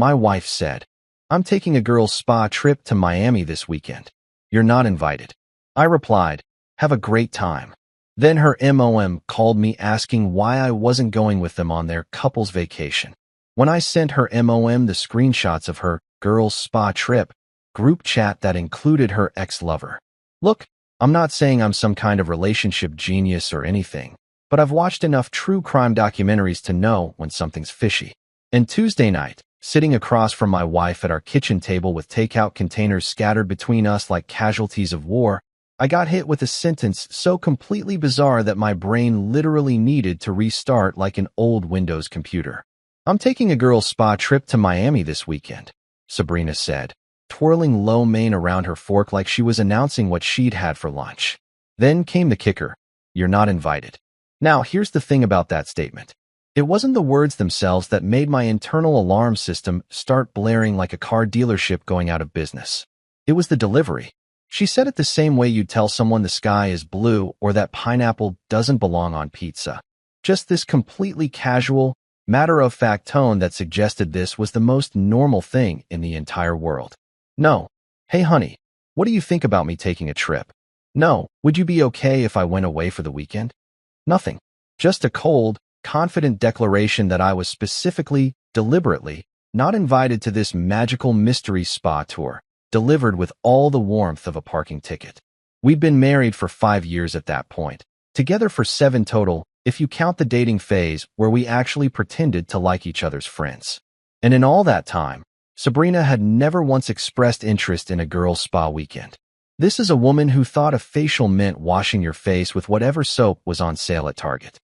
My wife said, "I'm taking a girls' spa trip to Miami this weekend. You're not invited." I replied, "Have a great time." Then her mom called me asking why I wasn't going with them on their couple's vacation. When I sent her mom the screenshots of her girls' spa trip group chat that included her ex-lover. Look, I'm not saying I'm some kind of relationship genius or anything, but I've watched enough true crime documentaries to know when something's fishy. And Tuesday night, sitting across from my wife at our kitchen table with takeout containers scattered between us like casualties of war, I got hit with a sentence so completely bizarre that my brain literally needed to restart like an old Windows computer. "I'm taking a girls' spa trip to Miami this weekend," Sabrina said, twirling lo mein around her fork like she was announcing what she'd had for lunch. Then came the kicker: "You're not invited." Now, here's the thing about that statement. It wasn't the words themselves that made my internal alarm system start blaring like a car dealership going out of business. It was the delivery. She said it the same way you'd tell someone the sky is blue or that pineapple doesn't belong on pizza. Just this completely casual, matter-of-fact tone that suggested this was the most normal thing in the entire world. No. "Hey honey, what do you think about me taking a trip?" No. "Would you be okay if I went away for the weekend?" Nothing. Just a cold, confident declaration that I was specifically, deliberately, not invited to this magical mystery spa tour, delivered with all the warmth of a parking ticket. We'd been married for 5 years at that point, together for 7 total, if you count the dating phase where we actually pretended to like each other's friends. And in all that time, Sabrina had never once expressed interest in a girls' spa weekend. This is a woman who thought a facial meant washing your face with whatever soap was on sale at Target.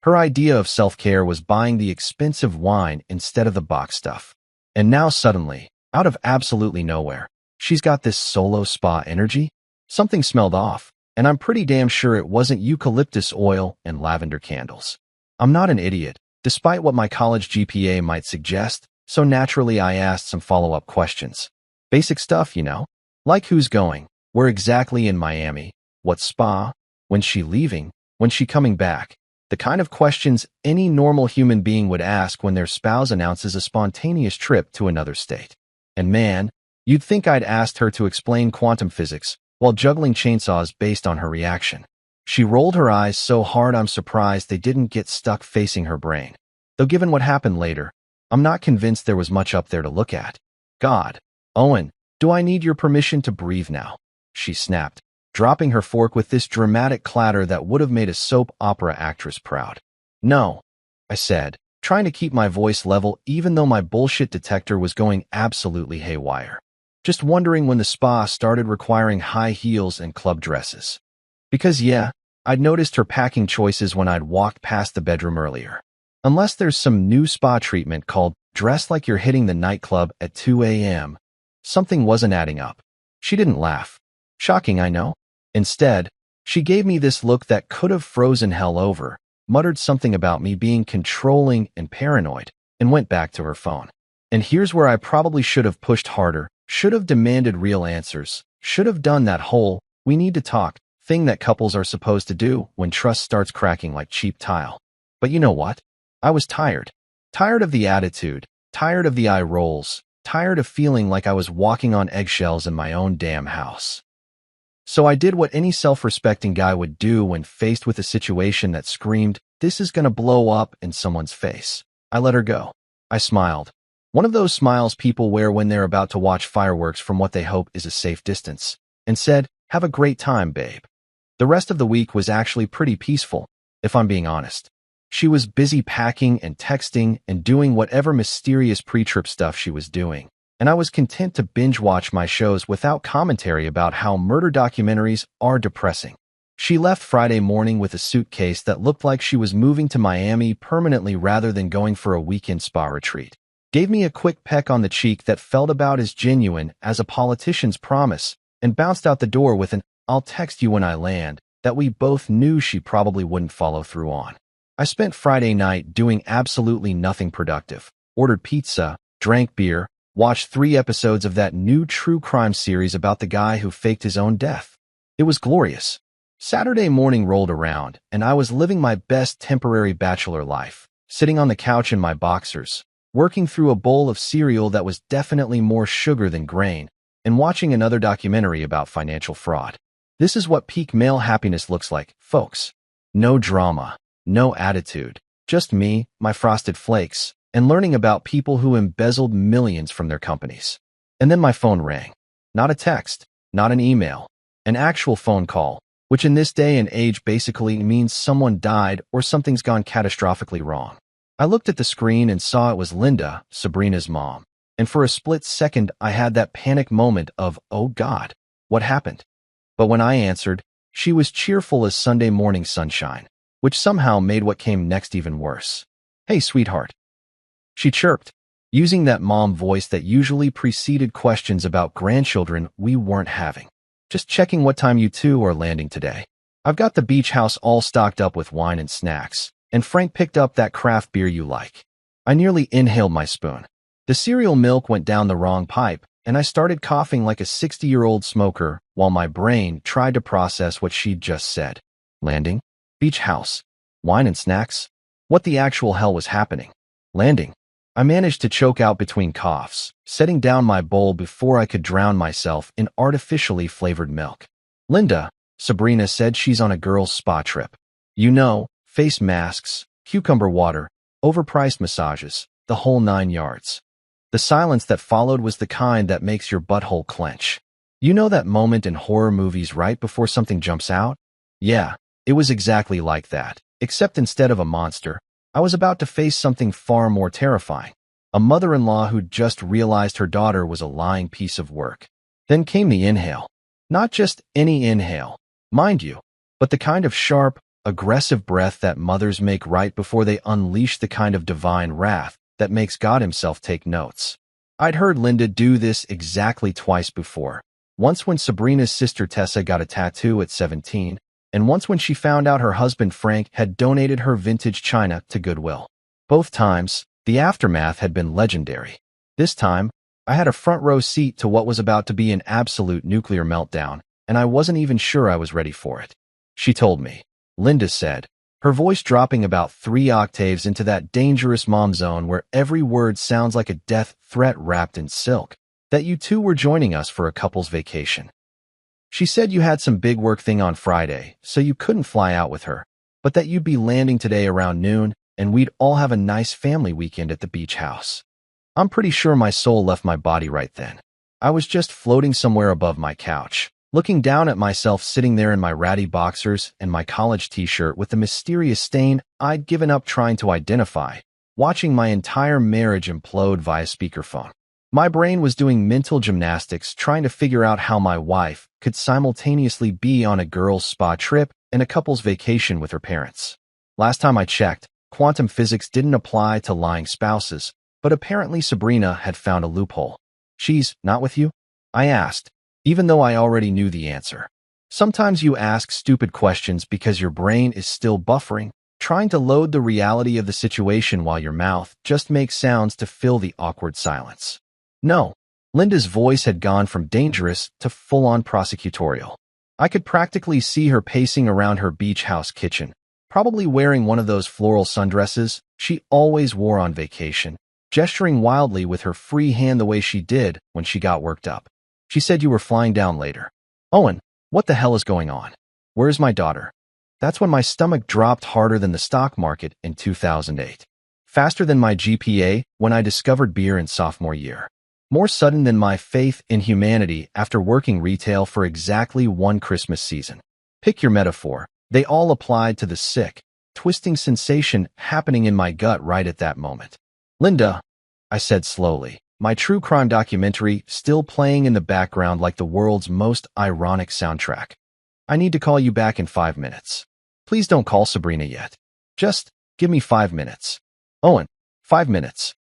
Her idea of self-care was buying the expensive wine instead of the box stuff. And now suddenly, out of absolutely nowhere, she's got this solo spa energy? Something smelled off, and I'm pretty damn sure it wasn't eucalyptus oil and lavender candles. I'm not an idiot, despite what my college GPA might suggest, so naturally I asked some follow-up questions. Basic stuff, you know? Like who's going, where exactly in Miami, what spa, when's she leaving, when's she coming back? The kind of questions any normal human being would ask when their spouse announces a spontaneous trip to another state. And man, you'd think I'd asked her to explain quantum physics while juggling chainsaws based on her reaction. She rolled her eyes so hard I'm surprised they didn't get stuck facing her brain. Though given what happened later, I'm not convinced there was much up there to look at. "God, Owen, do I need your permission to breathe now?" she snapped, dropping her fork with this dramatic clatter that would have made a soap opera actress proud. "No," I said, trying to keep my voice level even though my bullshit detector was going absolutely haywire. Just wondering when the spa started requiring high heels and club dresses. Because yeah, I'd noticed her packing choices when I'd walked past the bedroom earlier. Unless there's some new spa treatment called "dress like you're hitting the nightclub at 2 a.m., something wasn't adding up. She didn't laugh. Shocking, I know. Instead, she gave me this look that could have frozen hell over, muttered something about me being controlling and paranoid, and went back to her phone. And here's where I probably should have pushed harder, should have demanded real answers, should have done that whole "we need to talk" thing that couples are supposed to do when trust starts cracking like cheap tile. But you know what? I was tired. Tired of the attitude, tired of the eye rolls, tired of feeling like I was walking on eggshells in my own damn house. So I did what any self-respecting guy would do when faced with a situation that screamed, "This is gonna blow up" in someone's face. I let her go. I smiled. One of those smiles people wear when they're about to watch fireworks from what they hope is a safe distance, and said, "Have a great time, babe." The rest of the week was actually pretty peaceful, if I'm being honest. She was busy packing and texting and doing whatever mysterious pre-trip stuff she was doing, and I was content to binge-watch my shows without commentary about how murder documentaries are depressing. She left Friday morning with a suitcase that looked like she was moving to Miami permanently rather than going for a weekend spa retreat. Gave me a quick peck on the cheek that felt about as genuine as a politician's promise, and bounced out the door with an "I'll text you when I land" that we both knew she probably wouldn't follow through on. I spent Friday night doing absolutely nothing productive. Ordered pizza, drank beer, watched 3 episodes of that new true crime series about the guy who faked his own death. It was glorious. Saturday morning rolled around, and I was living my best temporary bachelor life, sitting on the couch in my boxers, working through a bowl of cereal that was definitely more sugar than grain, and watching another documentary about financial fraud. This is what peak male happiness looks like, folks. No drama, no attitude, just me, my frosted flakes, and learning about people who embezzled millions from their companies. And then my phone rang. Not a text, not an email, an actual phone call, which in this day and age basically means someone died or something's gone catastrophically wrong. I looked at the screen and saw it was Linda, Sabrina's mom. And for a split second, I had that panic moment of, oh God, what happened? But when I answered, she was cheerful as Sunday morning sunshine, which somehow made what came next even worse. Hey, sweetheart. She chirped, using that mom voice that usually preceded questions about grandchildren we weren't having. Just checking what time you two are landing today. I've got the beach house all stocked up with wine and snacks, and Frank picked up that craft beer you like. I nearly inhaled my spoon. The cereal milk went down the wrong pipe, and I started coughing like a 60-year-old smoker while my brain tried to process what she'd just said. Landing? Beach house? Wine and snacks? What the actual hell was happening? Landing. I managed to choke out between coughs, setting down my bowl before I could drown myself in artificially flavored milk. Linda, Sabrina said she's on a girls' spa trip. You know, face masks, cucumber water, overpriced massages, the whole 9 yards. The silence that followed was the kind that makes your butthole clench. You know that moment in horror movies right before something jumps out? Yeah, it was exactly like that, except instead of a monster, I was about to face something far more terrifying. A mother-in-law who'd just realized her daughter was a lying piece of work. Then came the inhale. Not just any inhale, mind you, but the kind of sharp, aggressive breath that mothers make right before they unleash the kind of divine wrath that makes God himself take notes. I'd heard Linda do this exactly twice before. Once when Sabrina's sister Tessa got a tattoo at 17, and once when she found out her husband Frank had donated her vintage china to Goodwill. Both times, the aftermath had been legendary. This time, I had a front row seat to what was about to be an absolute nuclear meltdown, and I wasn't even sure I was ready for it. She told me, Linda said, her voice dropping about 3 octaves into that dangerous mom zone where every word sounds like a death threat wrapped in silk, that you two were joining us for a couple's vacation. She said you had some big work thing on Friday, so you couldn't fly out with her, but that you'd be landing today around noon, and we'd all have a nice family weekend at the beach house. I'm pretty sure my soul left my body right then. I was just floating somewhere above my couch, looking down at myself sitting there in my ratty boxers and my college t-shirt with the mysterious stain I'd given up trying to identify, watching my entire marriage implode via speakerphone. My brain was doing mental gymnastics trying to figure out how my wife could simultaneously be on a girls' spa trip and a couple's vacation with her parents. Last time I checked, quantum physics didn't apply to lying spouses, but apparently Sabrina had found a loophole. She's not with you? I asked, even though I already knew the answer. Sometimes you ask stupid questions because your brain is still buffering, trying to load the reality of the situation while your mouth just makes sounds to fill the awkward silence. No, Linda's voice had gone from dangerous to full-on prosecutorial. I could practically see her pacing around her beach house kitchen, probably wearing one of those floral sundresses she always wore on vacation, gesturing wildly with her free hand the way she did when she got worked up. She said you were flying down later. Owen, what the hell is going on? Where's my daughter? That's when my stomach dropped harder than the stock market in 2008. Faster than my GPA when I discovered beer in sophomore year. More sudden than my faith in humanity after working retail for exactly one Christmas season. Pick your metaphor. They all applied to the sick, twisting sensation happening in my gut right at that moment. Linda, I said slowly, my true crime documentary still playing in the background like the world's most ironic soundtrack. I need to call you back in 5 minutes. Please don't call Sabrina yet. Just give me 5 minutes. Owen, 5 minutes.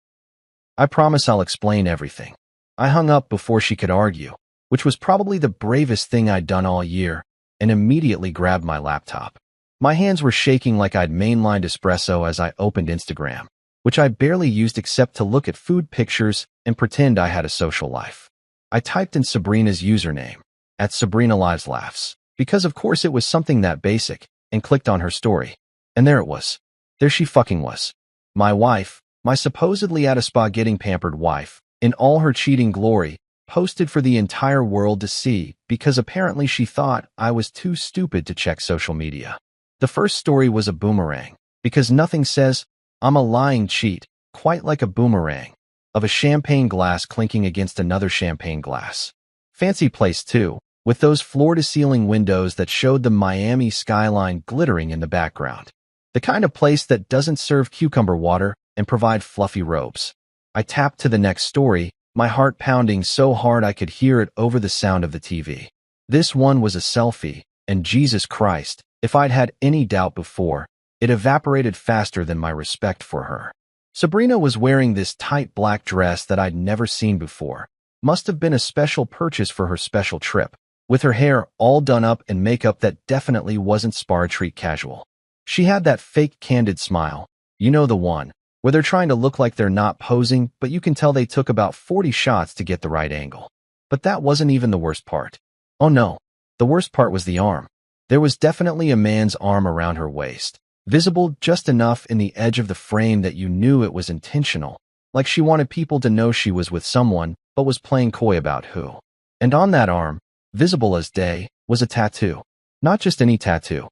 I promise I'll explain everything. I hung up before she could argue, which was probably the bravest thing I'd done all year, and immediately grabbed my laptop. My hands were shaking like I'd mainlined espresso as I opened Instagram, which I barely used except to look at food pictures and pretend I had a social life. I typed in Sabrina's username, at Sabrina Lives Laughs, because of course it was something that basic, and clicked on her story. And there it was. There she fucking was. My wife, My supposedly at a spa getting pampered wife, in all her cheating glory, posted for the entire world to see because apparently she thought I was too stupid to check social media. The first story was a boomerang, because nothing says, "I'm a lying cheat," quite like a boomerang, of a champagne glass clinking against another champagne glass. Fancy place too, with those floor-to-ceiling windows that showed the Miami skyline glittering in the background. The kind of place that doesn't serve cucumber water and provide fluffy robes. I tapped to the next story, my heart pounding so hard I could hear it over the sound of the TV. This one was a selfie, and Jesus Christ, if I'd had any doubt before, it evaporated faster than my respect for her. Sabrina was wearing this tight black dress that I'd never seen before. Must have been a special purchase for her special trip, with her hair all done up and makeup that definitely wasn't spa retreat casual. She had that fake candid smile, you know the one, where they're trying to look like they're not posing, but you can tell they took about 40 shots to get the right angle. But that wasn't even the worst part. Oh no, the worst part was the arm. There was definitely a man's arm around her waist, visible just enough in the edge of the frame that you knew it was intentional, like she wanted people to know she was with someone, but was playing coy about who. And on that arm, visible as day, was a tattoo. Not just any tattoo.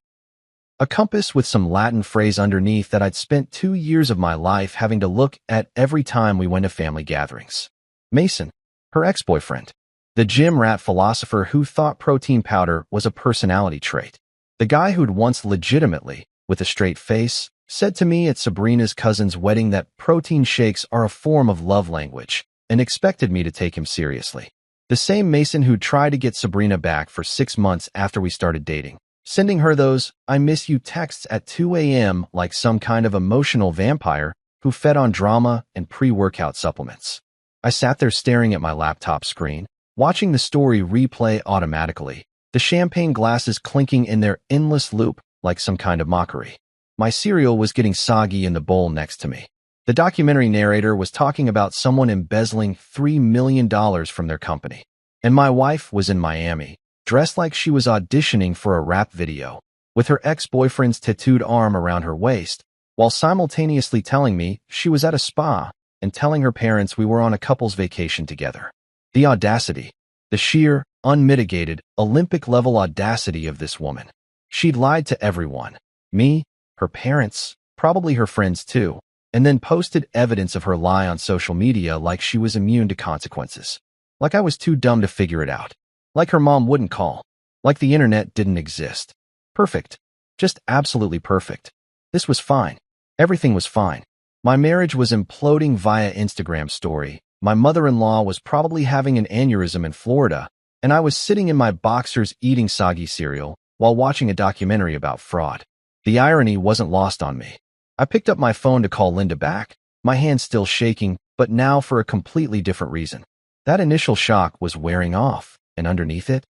A compass with some Latin phrase underneath that I'd spent 2 years of my life having to look at every time we went to family gatherings. Mason, her ex-boyfriend. The gym rat philosopher who thought protein powder was a personality trait. The guy who'd once legitimately, with a straight face, said to me at Sabrina's cousin's wedding that protein shakes are a form of love language, and expected me to take him seriously. The same Mason who'd tried to get Sabrina back for 6 months after we started dating, sending her those "I miss you" texts at 2 a.m. like some kind of emotional vampire who fed on drama and pre-workout supplements. I sat there staring at my laptop screen, watching the story replay automatically, the champagne glasses clinking in their endless loop like some kind of mockery. My cereal was getting soggy in the bowl next to me. The documentary narrator was talking about someone embezzling $3 million from their company. And my wife was in Miami, dressed like she was auditioning for a rap video, with her ex-boyfriend's tattooed arm around her waist, while simultaneously telling me she was at a spa and telling her parents we were on a couple's vacation together. The audacity, the sheer, unmitigated, Olympic-level audacity of this woman. She'd lied to everyone. Me, her parents, probably her friends too, and then posted evidence of her lie on social media like she was immune to consequences. Like I was too dumb to figure it out. Like her mom wouldn't call. Like the internet didn't exist. Perfect. Just absolutely perfect. This was fine. Everything was fine. My marriage was imploding via Instagram story. My mother-in-law was probably having an aneurysm in Florida, and I was sitting in my boxers eating soggy cereal while watching a documentary about fraud. The irony wasn't lost on me. I picked up my phone to call Linda back, my hand still shaking, but now for a completely different reason. That initial shock was wearing off, and underneath it?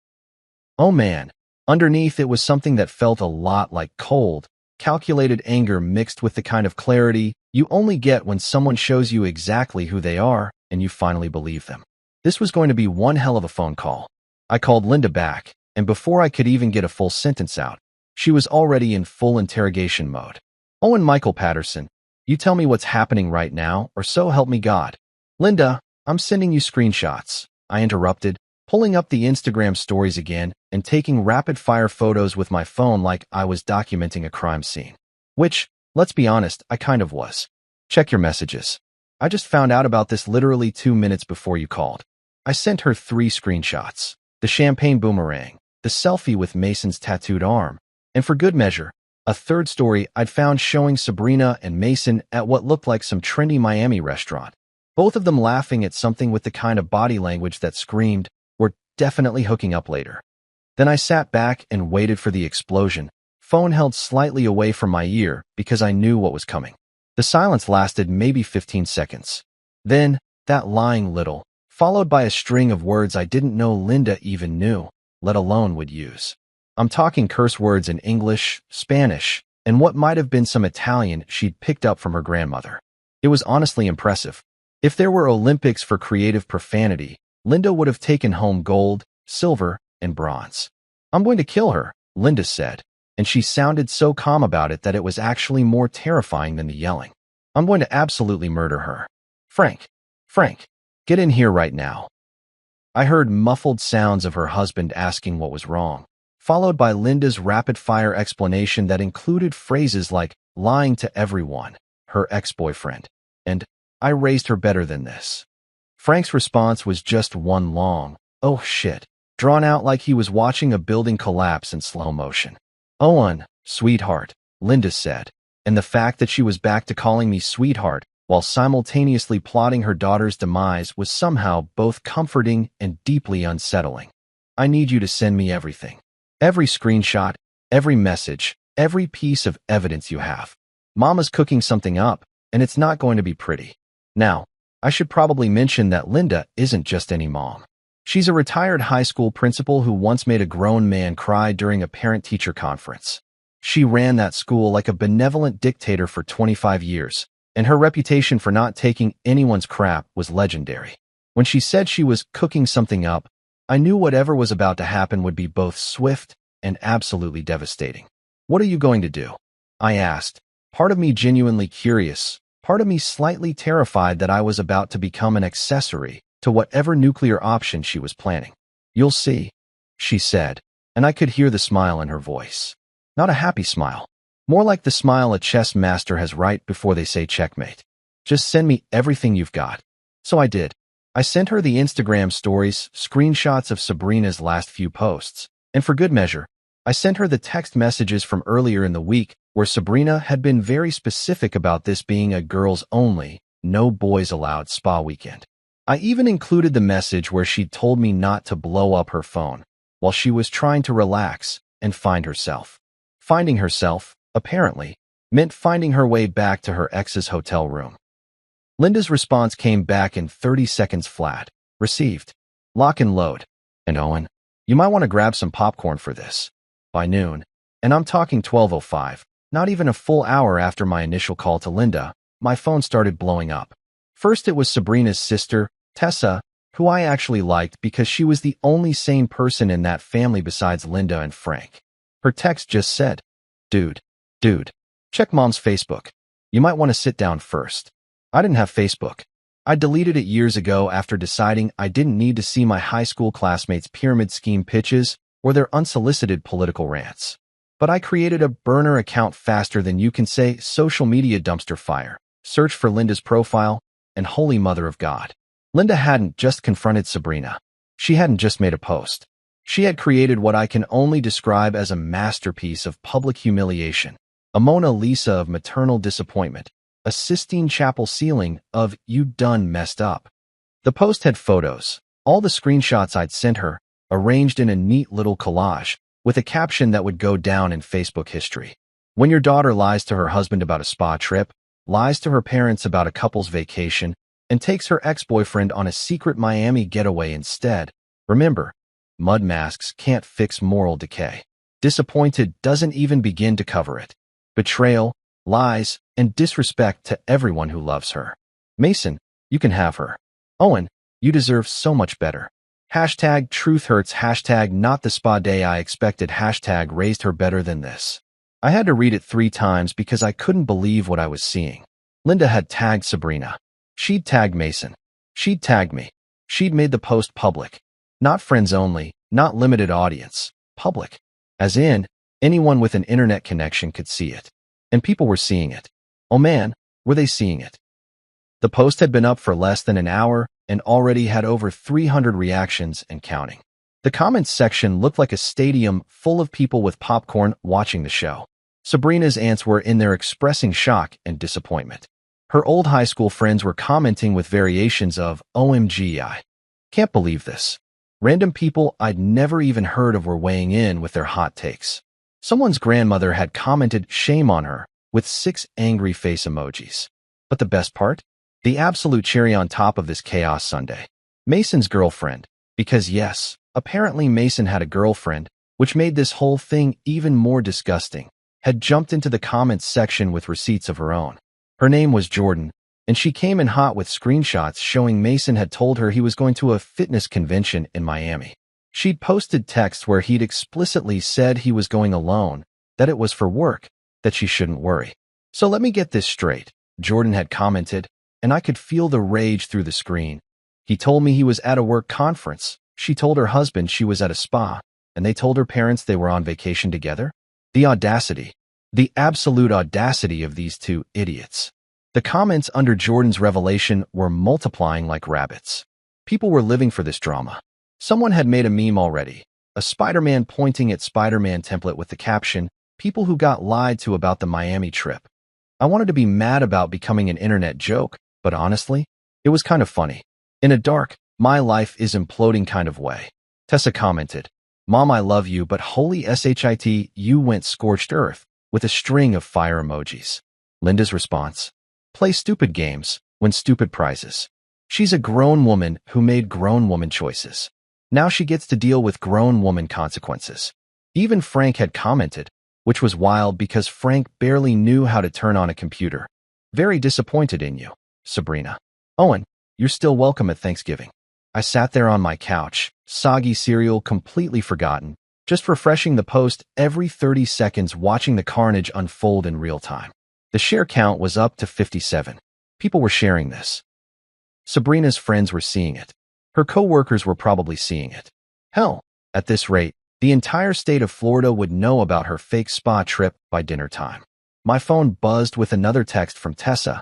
Oh man, underneath it was something that felt a lot like cold, calculated anger mixed with the kind of clarity you only get when someone shows you exactly who they are and you finally believe them. This was going to be one hell of a phone call. I called Linda back, and before I could even get a full sentence out, she was already in full interrogation mode. "Owen Michael Patterson, you tell me what's happening right now, or so help me God." "Linda, I'm sending you screenshots," I interrupted, pulling up the Instagram stories again and taking rapid-fire photos with my phone like I was documenting a crime scene. Which, let's be honest, I kind of was. "Check your messages. I just found out about this literally 2 minutes before you called." I sent her 3 screenshots. The champagne boomerang, the selfie with Mason's tattooed arm, and for good measure, a third story I'd found showing Sabrina and Mason at what looked like some trendy Miami restaurant. Both of them laughing at something with the kind of body language that screamed, "We're definitely hooking up later." Then I sat back and waited for the explosion, phone held slightly away from my ear because I knew what was coming. The silence lasted maybe 15 seconds. Then, that lying little, followed by a string of words I didn't know Linda even knew, let alone would use. I'm talking curse words in English, Spanish, and what might have been some Italian she'd picked up from her grandmother. It was honestly impressive. If there were Olympics for creative profanity, Linda would have taken home gold, silver, and bronze. "I'm going to kill her," Linda said, and she sounded so calm about it that it was actually more terrifying than the yelling. I'm going to absolutely murder her. Frank, get in here right now. I heard muffled sounds of her husband asking what was wrong, followed by Linda's rapid-fire explanation that included phrases like lying to everyone, her ex-boyfriend, and I raised her better than this. Frank's response was just one long, "Oh shit," drawn out like he was watching a building collapse in slow motion. "Owen, sweetheart," Linda said, and the fact that she was back to calling me sweetheart while simultaneously plotting her daughter's demise was somehow both comforting and deeply unsettling. "I need you to send me everything. Every screenshot, every message, every piece of evidence you have. Mama's cooking something up, and it's not going to be pretty." Now, I should probably mention that Linda isn't just any mom. She's a retired high school principal who once made a grown man cry during a parent-teacher conference. She ran that school like a benevolent dictator for 25 years, and her reputation for not taking anyone's crap was legendary. When she said she was cooking something up, I knew whatever was about to happen would be both swift and absolutely devastating. "What are you going to do?" I asked, part of me genuinely curious, part of me slightly terrified that I was about to become an accessory to whatever nuclear option she was planning. "You'll see," she said, and I could hear the smile in her voice. Not a happy smile. More like the smile a chess master has right before they say checkmate. "Just send me everything you've got." So I did. I sent her the Instagram stories, screenshots of Sabrina's last few posts, and for good measure, I sent her the text messages from earlier in the week where Sabrina had been very specific about this being a girls-only, no boys allowed spa weekend. I even included the message where she'd told me not to blow up her phone while she was trying to relax and find herself. Finding herself, apparently, meant finding her way back to her ex's hotel room. Linda's response came back in 30 seconds flat. "Received. Lock and load. And Owen, you might want to grab some popcorn for this." By noon, and I'm talking 12:05, not even a full hour after my initial call to Linda, my phone started blowing up. First it was Sabrina's sister, Tessa, who I actually liked because she was the only sane person in that family besides Linda and Frank. Her text just said, Dude, check mom's Facebook. You might want to sit down first." I didn't have Facebook. I deleted it years ago after deciding I didn't need to see my high school classmates' pyramid scheme pitches or their unsolicited political rants. But I created a burner account faster than you can say social media dumpster fire, searched for Linda's profile, and holy mother of God. Linda hadn't just confronted Sabrina. She hadn't just made a post. She had created what I can only describe as a masterpiece of public humiliation, a Mona Lisa of maternal disappointment, a Sistine Chapel ceiling of "you done messed up." The post had photos, all the screenshots I'd sent her, arranged in a neat little collage, with a caption that would go down in Facebook history. "When your daughter lies to her husband about a spa trip, lies to her parents about a couple's vacation, and takes her ex-boyfriend on a secret Miami getaway instead, remember, mud masks can't fix moral decay. Disappointed doesn't even begin to cover it. Betrayal, lies, and disrespect to everyone who loves her. Mason, you can have her. Owen, you deserve so much better. Hashtag truth hurts, hashtag not the spa day I expected, hashtag raised her better than this." I had to read it 3 times because I couldn't believe what I was seeing. Linda had tagged Sabrina. She'd tagged Mason. She'd tagged me. She'd made the post public. Not friends only, not limited audience. Public. As in, anyone with an internet connection could see it. And people were seeing it. Oh man, were they seeing it. The post had been up for less than an hour and already had over 300 reactions and counting. The comments section looked like a stadium full of people with popcorn watching the show. Sabrina's aunts were in there expressing shock and disappointment. Her old high school friends were commenting with variations of "OMG, I can't believe this." Random people I'd never even heard of were weighing in with their hot takes. Someone's grandmother had commented "shame on her" with 6 angry face emojis. But the best part? The absolute cherry on top of this chaos Sunday. Mason's girlfriend. Because yes, apparently Mason had a girlfriend, which made this whole thing even more disgusting, had jumped into the comments section with receipts of her own. Her name was Jordan, and she came in hot with screenshots showing Mason had told her he was going to a fitness convention in Miami. She'd posted texts where he'd explicitly said he was going alone, that it was for work, that she shouldn't worry. So let me get this straight. Jordan had commented, and I could feel the rage through the screen. He told me he was at a work conference. She told her husband she was at a spa, and they told her parents they were on vacation together. The audacity. The absolute audacity of these two idiots. The comments under Jordan's revelation were multiplying like rabbits. People were living for this drama. Someone had made a meme already, a Spider-Man pointing at Spider-Man template with the caption, "People who got lied to about the Miami trip." I wanted to be mad about becoming an internet joke, but honestly, it was kind of funny. In a dark, my life is imploding kind of way. Tessa commented, "Mom, I love you, but holy shit, you went scorched earth," with a string of fire emojis. Linda's response, "Play stupid games, win stupid prizes." She's a grown woman who made grown woman choices. Now she gets to deal with grown woman consequences. Even Frank had commented, which was wild because Frank barely knew how to turn on a computer. "Very disappointed in you, Sabrina. Owen, you're still welcome at Thanksgiving." I sat there on my couch, soggy cereal completely forgotten, just refreshing the post every 30 seconds watching the carnage unfold in real time. The share count was up to 57. People were sharing this. Sabrina's friends were seeing it. Her co-workers were probably seeing it. Hell, at this rate, the entire state of Florida would know about her fake spa trip by dinner time. My phone buzzed with another text from Tessa.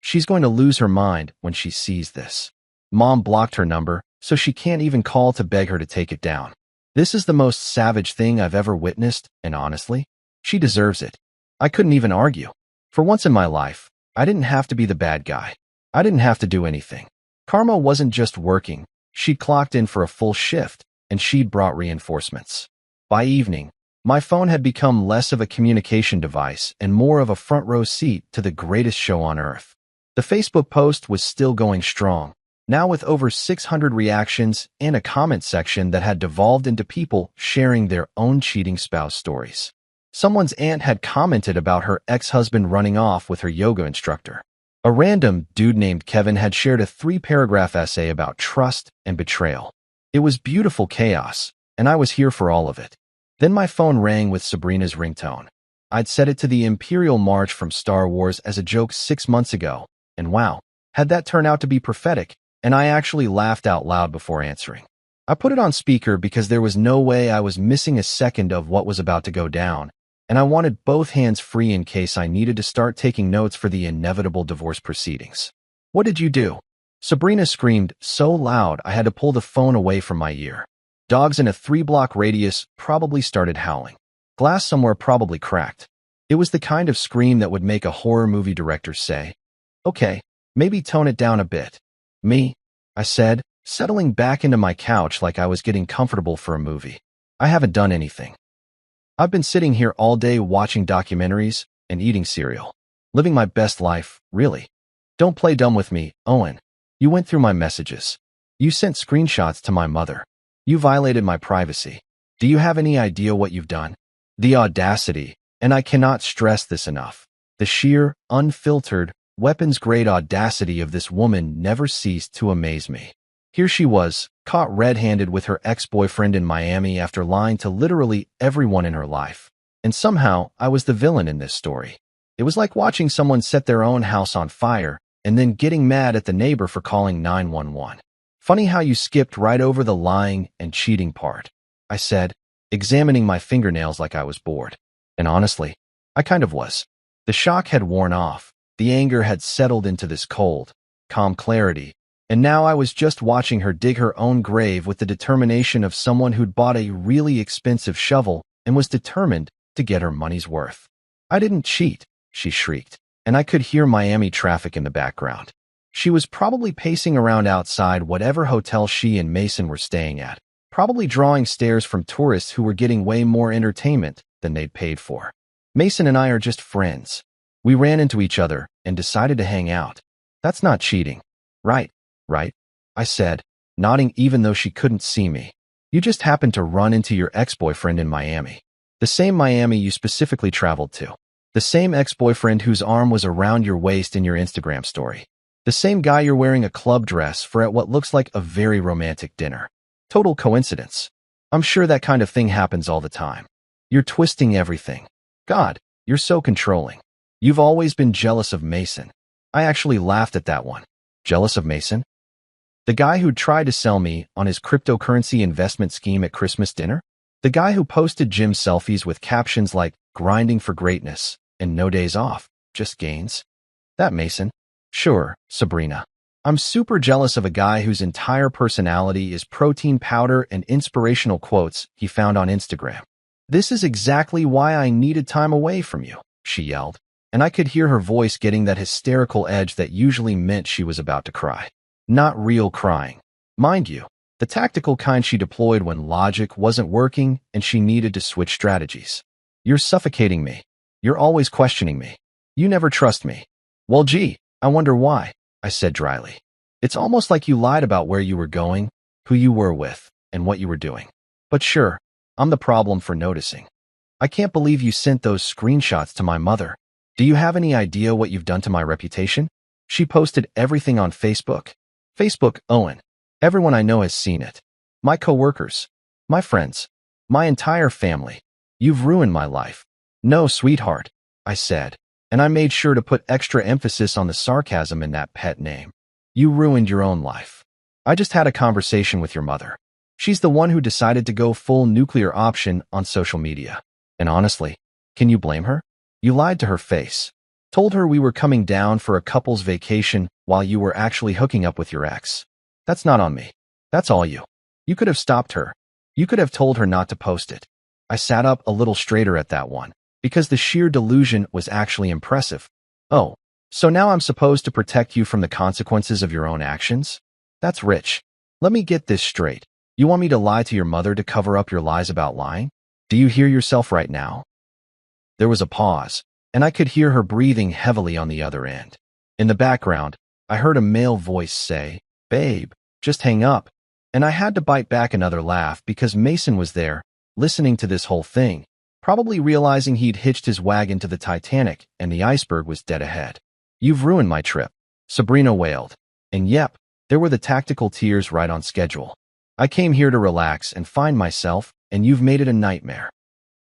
She's going to lose her mind when she sees this. Mom blocked her number, so she can't even call to beg her to take it down. This is the most savage thing I've ever witnessed, and honestly, she deserves it. I couldn't even argue. For once in my life, I didn't have to be the bad guy. I didn't have to do anything. Karma wasn't just working. She'd clocked in for a full shift, and she'd brought reinforcements. By evening, my phone had become less of a communication device and more of a front row seat to the greatest show on earth. The Facebook post was still going strong, now with over 600 reactions and a comment section that had devolved into people sharing their own cheating spouse stories. Someone's aunt had commented about her ex-husband running off with her yoga instructor. A random dude named Kevin had shared a 3-paragraph essay about trust and betrayal. It was beautiful chaos, and I was here for all of it. Then my phone rang with Sabrina's ringtone. I'd set it to the Imperial March from Star Wars as a joke 6 months ago, and wow, had that turned out to be prophetic, and I actually laughed out loud before answering. I put it on speaker because there was no way I was missing a second of what was about to go down, and I wanted both hands free in case I needed to start taking notes for the inevitable divorce proceedings. "What did you do?" Sabrina screamed so loud I had to pull the phone away from my ear. Dogs in a 3-block radius probably started howling. Glass somewhere probably cracked. It was the kind of scream that would make a horror movie director say, "Okay, maybe tone it down a bit." "Me?" I said, settling back into my couch like I was getting comfortable for a movie. "I haven't done anything. I've been sitting here all day watching documentaries and eating cereal. Living my best life, really. Don't play dumb with me, Owen. You went through my messages. You sent screenshots to my mother. You violated my privacy. Do you have any idea what you've done?" The audacity, and I cannot stress this enough, the sheer, unfiltered, weapons-grade audacity of this woman never ceased to amaze me. Here she was, caught red-handed with her ex-boyfriend in Miami after lying to literally everyone in her life. And somehow, I was the villain in this story. It was like watching someone set their own house on fire and then getting mad at the neighbor for calling 911. "Funny how you skipped right over the lying and cheating part," I said, examining my fingernails like I was bored. And honestly, I kind of was. The shock had worn off. The anger had settled into this cold, calm clarity, and now I was just watching her dig her own grave with the determination of someone who'd bought a really expensive shovel and was determined to get her money's worth. "I didn't cheat," she shrieked, and I could hear Miami traffic in the background. She was probably pacing around outside whatever hotel she and Mason were staying at, probably drawing stares from tourists who were getting way more entertainment than they'd paid for. "Mason and I are just friends. We ran into each other and decided to hang out. That's not cheating. Right? Right?" I said, nodding even though she couldn't see me. "You just happened to run into your ex-boyfriend in Miami. The same Miami you specifically traveled to. The same ex-boyfriend whose arm was around your waist in your Instagram story. The same guy you're wearing a club dress for at what looks like a very romantic dinner. Total coincidence. I'm sure that kind of thing happens all the time. You're twisting everything. God, you're so controlling. You've always been jealous of Mason. I actually laughed at that one. Jealous of Mason? The guy who tried to sell me on his cryptocurrency investment scheme at Christmas dinner? The guy who posted gym selfies with captions like grinding for greatness and no days off, just gains? That Mason? Sure, Sabrina. I'm super jealous of a guy whose entire personality is protein powder and inspirational quotes he found on Instagram. This is exactly why I needed time away from you, she yelled, and I could hear her voice getting that hysterical edge that usually meant she was about to cry. Not real crying. Mind you, the tactical kind she deployed when logic wasn't working and she needed to switch strategies. You're suffocating me. You're always questioning me. You never trust me. Well, gee, I wonder why, I said dryly. It's almost like you lied about where you were going, who you were with, and what you were doing. But sure, I'm the problem for noticing. I can't believe you sent those screenshots to my mother. Do you have any idea what you've done to my reputation? She posted everything on Facebook. Facebook, Owen. Everyone I know has seen it. My coworkers, my friends, my entire family. You've ruined my life. No, sweetheart, I said, and I made sure to put extra emphasis on the sarcasm in that pet name. You ruined your own life. I just had a conversation with your mother. She's the one who decided to go full nuclear option on social media. And honestly, can you blame her? You lied to her face. Told her we were coming down for a couple's vacation while you were actually hooking up with your ex. That's not on me. That's all you. You could have stopped her. You could have told her not to post it. I sat up a little straighter at that one, because the sheer delusion was actually impressive. Oh, so now I'm supposed to protect you from the consequences of your own actions? That's rich. Let me get this straight. You want me to lie to your mother to cover up your lies about lying? Do you hear yourself right now? There was a pause, and I could hear her breathing heavily on the other end. In the background, I heard a male voice say, "Babe, just hang up." And I had to bite back another laugh because Mason was there, listening to this whole thing, probably realizing he'd hitched his wagon to the Titanic and the iceberg was dead ahead. You've ruined my trip, Sabrina wailed. And yep, there were the tactical tears right on schedule. I came here to relax and find myself, and you've made it a nightmare.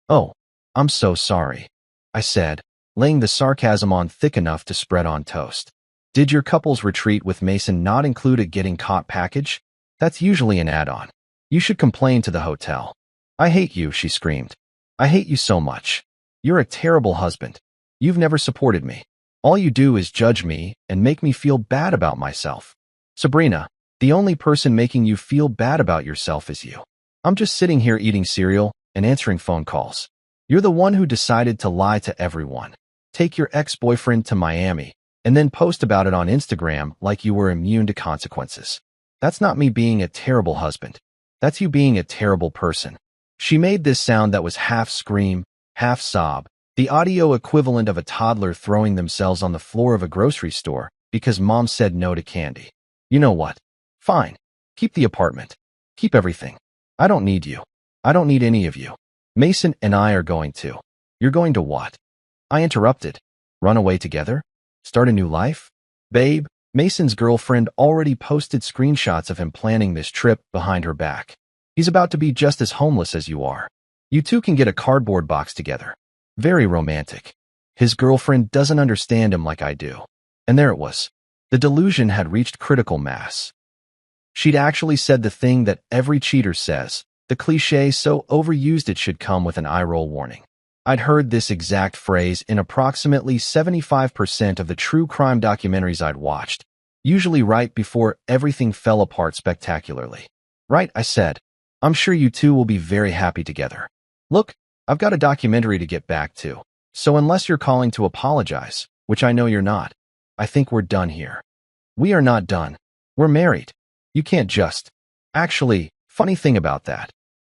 Oh, I'm so sorry, I said, laying the sarcasm on thick enough to spread on toast. Did your couple's retreat with Mason not include a getting caught package? That's usually an add-on. You should complain to the hotel. I hate you, she screamed. I hate you so much. You're a terrible husband. You've never supported me. All you do is judge me and make me feel bad about myself. Sabrina, the only person making you feel bad about yourself is you. I'm just sitting here eating cereal and answering phone calls. You're the one who decided to lie to everyone. Take your ex-boyfriend to Miami and then post about it on Instagram like you were immune to consequences. That's not me being a terrible husband. That's you being a terrible person. She made this sound that was half scream, half sob, the audio equivalent of a toddler throwing themselves on the floor of a grocery store because mom said no to candy. You know what? Fine. Keep the apartment. Keep everything. I don't need you. I don't need any of you. Mason and I are going to. You're going to what? I interrupted. Run away together? Start a new life? Babe, Mason's girlfriend already posted screenshots of him planning this trip behind her back. He's about to be just as homeless as you are. You two can get a cardboard box together. Very romantic. His girlfriend doesn't understand him like I do. And there it was. The delusion had reached critical mass. She'd actually said the thing that every cheater says, the cliché so overused it should come with an eye-roll warning. I'd heard this exact phrase in approximately 75% of the true crime documentaries I'd watched, usually right before everything fell apart spectacularly. Right, I said. I'm sure you two will be very happy together. Look, I've got a documentary to get back to, so unless you're calling to apologize, which I know you're not, I think we're done here. We are not done. We're married. You can't just. Actually, funny thing about that,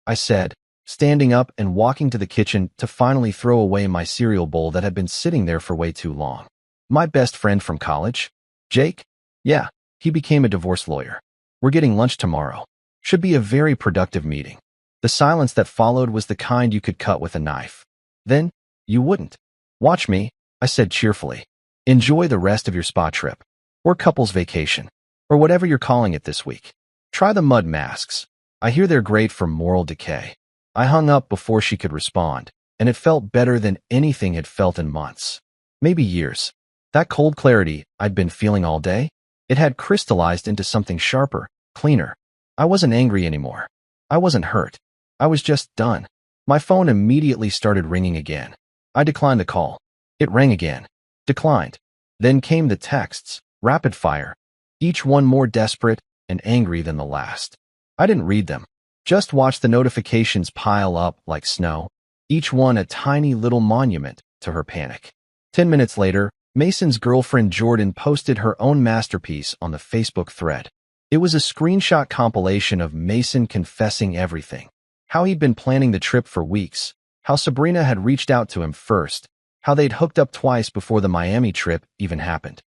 I said, standing up and walking to the kitchen to finally throw away my cereal bowl that had been sitting there for way too long. My best friend from college? Jake? Yeah, he became a divorce lawyer. We're getting lunch tomorrow. Should be a very productive meeting. The silence that followed was the kind you could cut with a knife. Then, you wouldn't. Watch me, I said cheerfully. Enjoy the rest of your spa trip. Or couple's vacation. Or whatever you're calling it this week. Try the mud masks. I hear they're great for moral decay. I hung up before she could respond, and it felt better than anything had felt in months. Maybe years. That cold clarity I'd been feeling all day, it had crystallized into something sharper, cleaner. I wasn't angry anymore. I wasn't hurt. I was just done. My phone immediately started ringing again. I declined the call. It rang again. Declined. Then came the texts, rapid fire, each one more desperate and angry than the last. I didn't read them. Just watched the notifications pile up like snow, each one a tiny little monument to her panic. 10 minutes later, Mason's girlfriend Jordan posted her own masterpiece on the Facebook thread. It was a screenshot compilation of Mason confessing everything. How he'd been planning the trip for weeks, how Sabrina had reached out to him first, how they'd hooked up twice before the Miami trip even happened.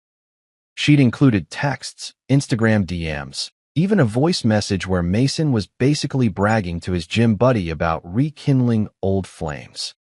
She'd included texts, Instagram DMs, even a voice message where Mason was basically bragging to his gym buddy about rekindling old flames.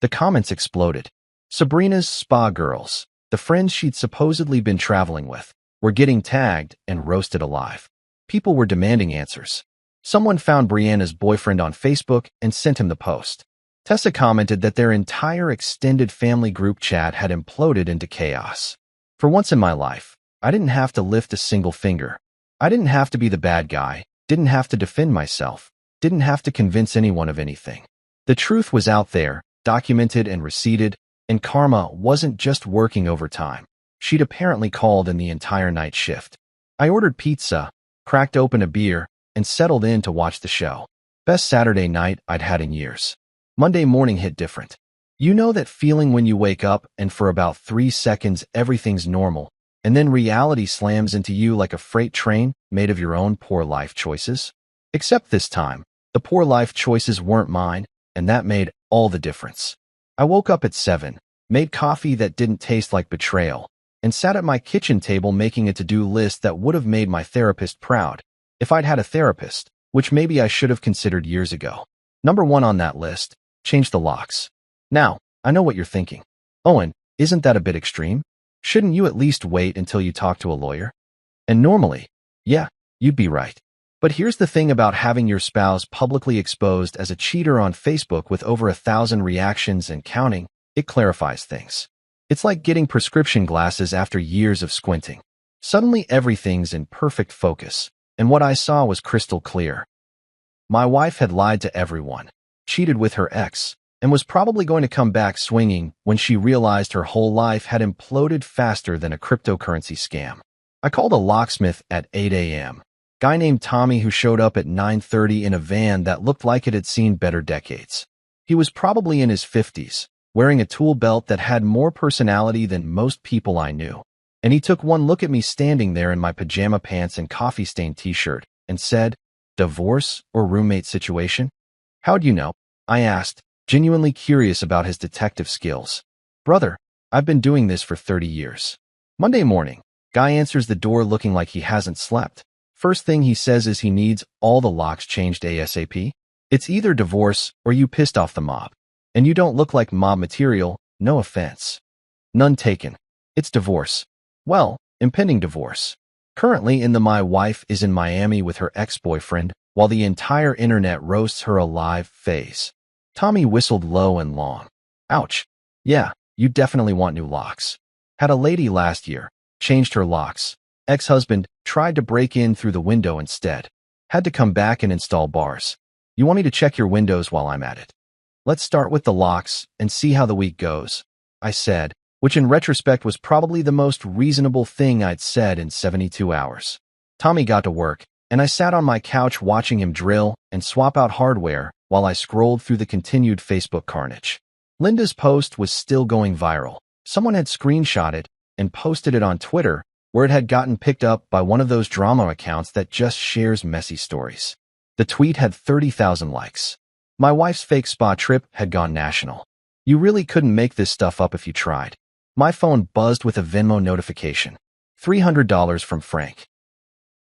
The comments exploded. Sabrina's spa girls, the friends she'd supposedly been traveling with, were getting tagged and roasted alive. People were demanding answers. Someone found Brianna's boyfriend on Facebook and sent him the post. Tessa commented that their entire extended family group chat had imploded into chaos. For once in my life, I didn't have to lift a single finger. I didn't have to be the bad guy, didn't have to defend myself, didn't have to convince anyone of anything. The truth was out there, documented and receipted, and karma wasn't just working overtime. She'd apparently called in the entire night shift. I ordered pizza, cracked open a beer, and settled in to watch the show. Best Saturday night I'd had in years. Monday morning hit different. You know that feeling when you wake up and for about 3 seconds everything's normal, and then reality slams into you like a freight train made of your own poor life choices? Except this time, the poor life choices weren't mine, and that made all the difference. I woke up at 7, made coffee that didn't taste like betrayal, and sat at my kitchen table making a to-do list that would have made my therapist proud, if I'd had a therapist, which maybe I should have considered years ago. Number 1 on that list, change the locks. Now, I know what you're thinking. Owen, isn't that a bit extreme? Shouldn't you at least wait until you talk to a lawyer? And normally, yeah, you'd be right. But here's the thing about having your spouse publicly exposed as a cheater on Facebook with over 1,000 reactions and counting, it clarifies things. It's like getting prescription glasses after years of squinting. Suddenly everything's in perfect focus, and what I saw was crystal clear. My wife had lied to everyone, cheated with her ex, and was probably going to come back swinging when she realized her whole life had imploded faster than a cryptocurrency scam. I called a locksmith at 8 a.m. Guy named Tommy who showed up at 9:30 in a van that looked like it had seen better decades. He was probably in his 50s, wearing a tool belt that had more personality than most people I knew. And he took one look at me standing there in my pajama pants and coffee-stained t-shirt and said, "Divorce or roommate situation?" "How'd you know?" I asked, genuinely curious about his detective skills. "Brother, I've been doing this for 30 years. Monday morning, Guy answers the door looking like he hasn't slept. First thing he says is he needs all the locks changed ASAP. It's either divorce or you pissed off the mob. And you don't look like mob material, no offense. None taken. It's divorce. Well, impending divorce. Currently my wife is in Miami with her ex-boyfriend, while the entire internet roasts her alive phase. Tommy whistled low and long. Ouch. Yeah, you definitely want new locks. Had a lady last year, changed her locks. Ex-husband tried to break in through the window instead. Had to come back and install bars. You want me to check your windows while I'm at it? Let's start with the locks and see how the week goes, I said, which in retrospect was probably the most reasonable thing I'd said in 72 hours. Tommy got to work, and I sat on my couch watching him drill and swap out hardware while I scrolled through the continued Facebook carnage. Linda's post was still going viral. Someone had screenshot it and posted it on Twitter, where it had gotten picked up by one of those drama accounts that just shares messy stories. The tweet had 30,000 likes. My wife's fake spa trip had gone national. You really couldn't make this stuff up if you tried. My phone buzzed with a Venmo notification. $300 from Frank.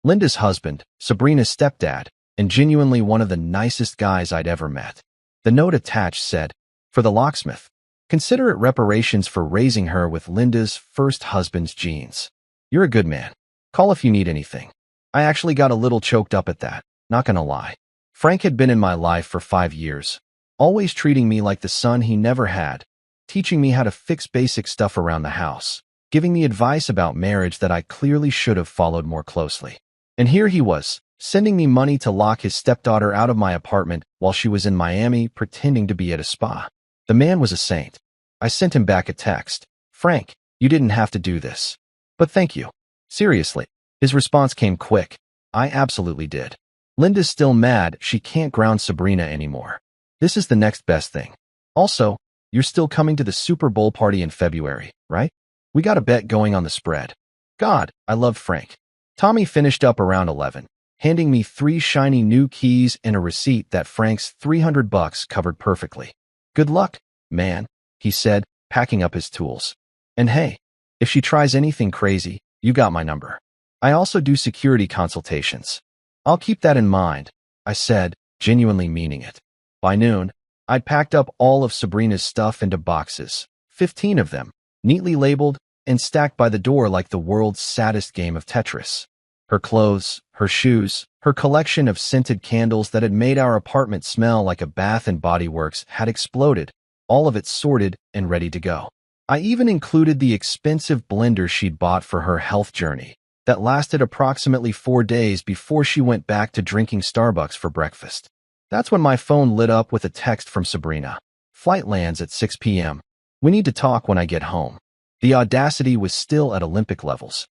Linda's husband, Sabrina's stepdad, and genuinely one of the nicest guys I'd ever met. The note attached said, "For the locksmith. Consider it reparations for raising her with Linda's first husband's genes. You're a good man. Call if you need anything." I actually got a little choked up at that, not gonna lie. Frank had been in my life for 5 years, always treating me like the son he never had, teaching me how to fix basic stuff around the house, giving me advice about marriage that I clearly should have followed more closely. And here he was, sending me money to lock his stepdaughter out of my apartment while she was in Miami pretending to be at a spa. The man was a saint. I sent him back a text. Frank, you didn't have to do this. But thank you. Seriously. His response came quick. I absolutely did. Linda's still mad she can't ground Sabrina anymore. This is the next best thing. Also, you're still coming to the Super Bowl party in February, right? We got a bet going on the spread. God, I loved Frank. Tommy finished up around 11, handing me 3 shiny new keys and a receipt that Frank's $300 covered perfectly. Good luck, man, he said, packing up his tools. And hey, if she tries anything crazy, you got my number. I also do security consultations. I'll keep that in mind, I said, genuinely meaning it. By noon, I'd packed up all of Sabrina's stuff into boxes, 15 of them, neatly labeled and stacked by the door like the world's saddest game of Tetris. Her clothes, her shoes, her collection of scented candles that had made our apartment smell like a Bath and Body Works had exploded, all of it sorted and ready to go. I even included the expensive blender she'd bought for her health journey that lasted approximately 4 days before she went back to drinking Starbucks for breakfast. That's when my phone lit up with a text from Sabrina. Flight lands at 6 p.m. We need to talk when I get home. The audacity was still at Olympic levels.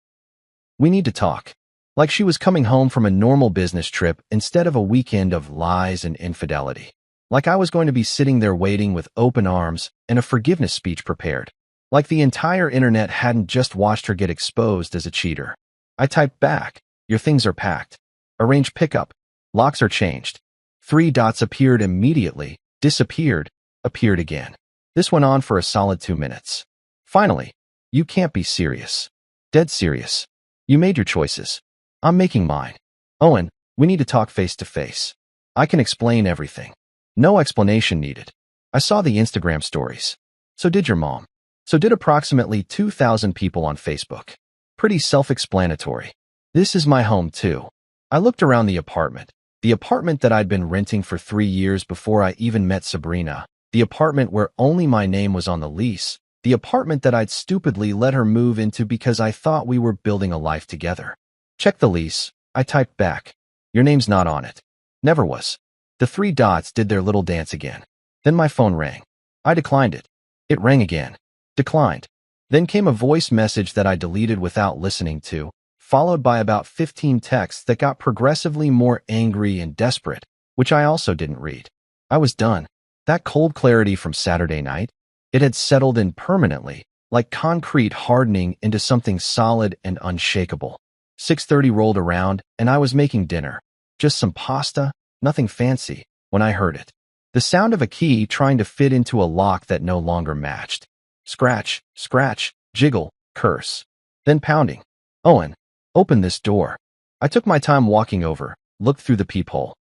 We need to talk. Like she was coming home from a normal business trip instead of a weekend of lies and infidelity. Like I was going to be sitting there waiting with open arms and a forgiveness speech prepared. Like the entire internet hadn't just watched her get exposed as a cheater. I typed back, your things are packed. Arrange pickup. Locks are changed. 3 dots appeared immediately, disappeared, appeared again. This went on for a solid 2 minutes. Finally, you can't be serious. Dead serious. You made your choices. I'm making mine. Owen, we need to talk face to face. I can explain everything. No explanation needed. I saw the Instagram stories. So did your mom. So did approximately 2,000 people on Facebook. Pretty self-explanatory. This is my home too. I looked around the apartment that I'd been renting for 3 years before I even met Sabrina, the apartment where only my name was on the lease, the apartment that I'd stupidly let her move into because I thought we were building a life together. Check the lease, I typed back. Your name's not on it. Never was. The 3 dots did their little dance again. Then my phone rang. I declined it. It rang again. Declined. Then came a voice message that I deleted without listening to, followed by about 15 texts that got progressively more angry and desperate, which I also didn't read. I was done. That cold clarity from Saturday night, it had settled in permanently, like concrete hardening into something solid and unshakable. 6:30 rolled around, and I was making dinner. Just some pasta, nothing fancy, when I heard it. The sound of a key trying to fit into a lock that no longer matched. Scratch, scratch, jiggle, curse. Then pounding. Owen, open this door. I took my time walking over, looked through the peephole.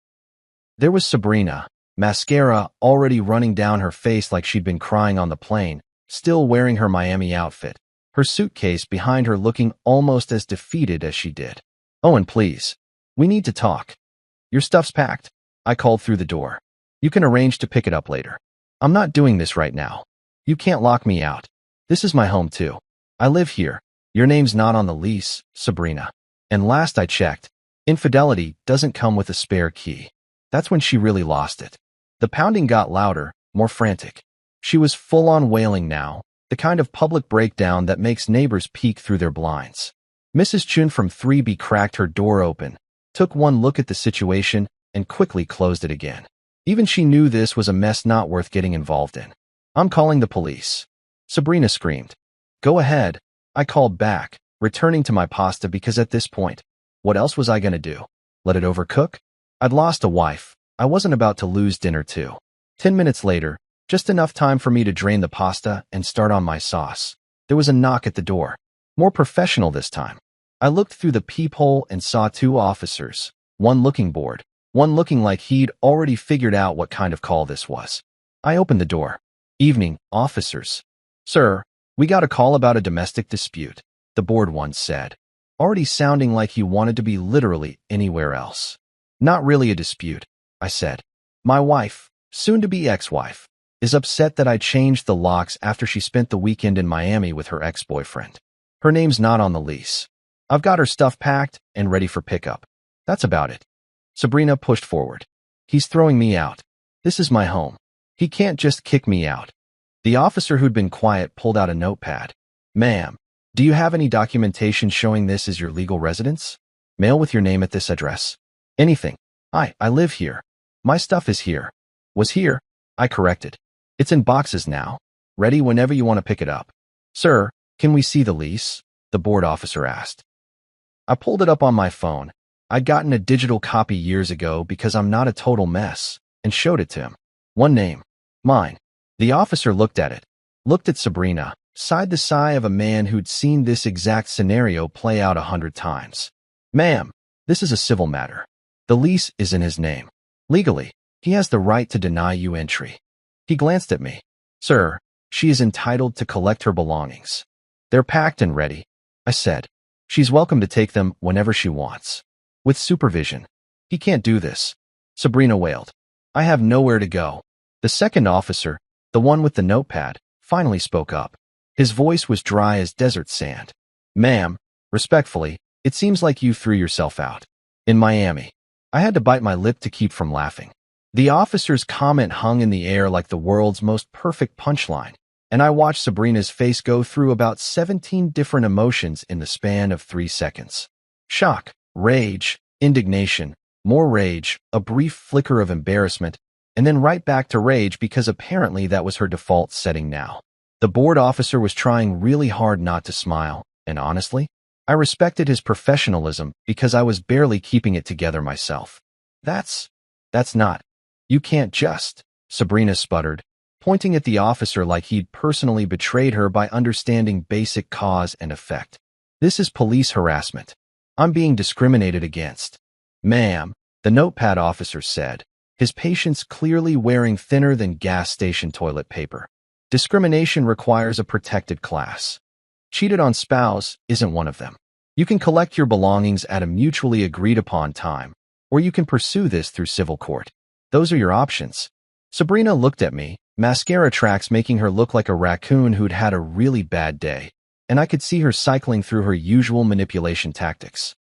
There was Sabrina, mascara already running down her face like she'd been crying on the plane, still wearing her Miami outfit, her suitcase behind her looking almost as defeated as she did. Owen, please. We need to talk. Your stuff's packed. I called through the door. You can arrange to pick it up later. I'm not doing this right now. You can't lock me out. This is my home too. I live here. Your name's not on the lease, Sabrina. And last I checked, infidelity doesn't come with a spare key. That's when she really lost it. The pounding got louder, more frantic. She was full-on wailing now, the kind of public breakdown that makes neighbors peek through their blinds. Mrs. Chun from 3B cracked her door open, took one look at the situation, and quickly closed it again. Even she knew this was a mess not worth getting involved in. I'm calling the police. Sabrina screamed. Go ahead. I called back, returning to my pasta because at this point, what else was I going to do? Let it overcook? I'd lost a wife. I wasn't about to lose dinner too. 10 minutes later, just enough time for me to drain the pasta and start on my sauce. There was a knock at the door. More professional this time. I looked through the peephole and saw 2 officers, one looking bored, one looking like he'd already figured out what kind of call this was. I opened the door. Evening, officers. Sir, we got a call about a domestic dispute, the bored one said, already sounding like he wanted to be literally anywhere else. Not really a dispute, I said. My wife, soon-to-be ex-wife, is upset that I changed the locks after she spent the weekend in Miami with her ex-boyfriend. Her name's not on the lease. I've got her stuff packed and ready for pickup. That's about it. Sabrina pushed forward. He's throwing me out. This is my home. He can't just kick me out. The officer who'd been quiet pulled out a notepad. Ma'am, do you have any documentation showing this is your legal residence? Mail with your name at this address. Anything. I live here. My stuff is here. Was here. I corrected. It's in boxes now. Ready whenever you want to pick it up. Sir, can we see the lease? The board officer asked. I pulled it up on my phone. I'd gotten a digital copy years ago because I'm not a total mess, and showed it to him. One name. Mine. The officer looked at it. Looked at Sabrina. Sighed the sigh of a man who'd seen this exact scenario play out 100 times. Ma'am, this is a civil matter. The lease is in his name. Legally, he has the right to deny you entry. He glanced at me. Sir, she is entitled to collect her belongings. They're packed and ready, I said. She's welcome to take them whenever she wants. With supervision. He can't do this. Sabrina wailed. I have nowhere to go. The second officer, the one with the notepad, finally spoke up. His voice was dry as desert sand. Ma'am, respectfully, it seems like you threw yourself out. In Miami. I had to bite my lip to keep from laughing. The officer's comment hung in the air like the world's most perfect punchline, and I watched Sabrina's face go through about 17 different emotions in the span of 3 seconds. Shock, rage, indignation, more rage, a brief flicker of embarrassment, and then right back to rage because apparently that was her default setting now. The board officer was trying really hard not to smile, and honestly, I respected his professionalism because I was barely keeping it together myself. That's not. You can't just, Sabrina sputtered, pointing at the officer like he'd personally betrayed her by understanding basic cause and effect. This is police harassment. I'm being discriminated against. Ma'am, the notepad officer said, his patience clearly wearing thinner than gas station toilet paper. Discrimination requires a protected class. Cheated on spouse isn't one of them. You can collect your belongings at a mutually agreed upon time, or you can pursue this through civil court. Those are your options. Sabrina looked at me, mascara tracks making her look like a raccoon who'd had a really bad day, and I could see her cycling through her usual manipulation tactics.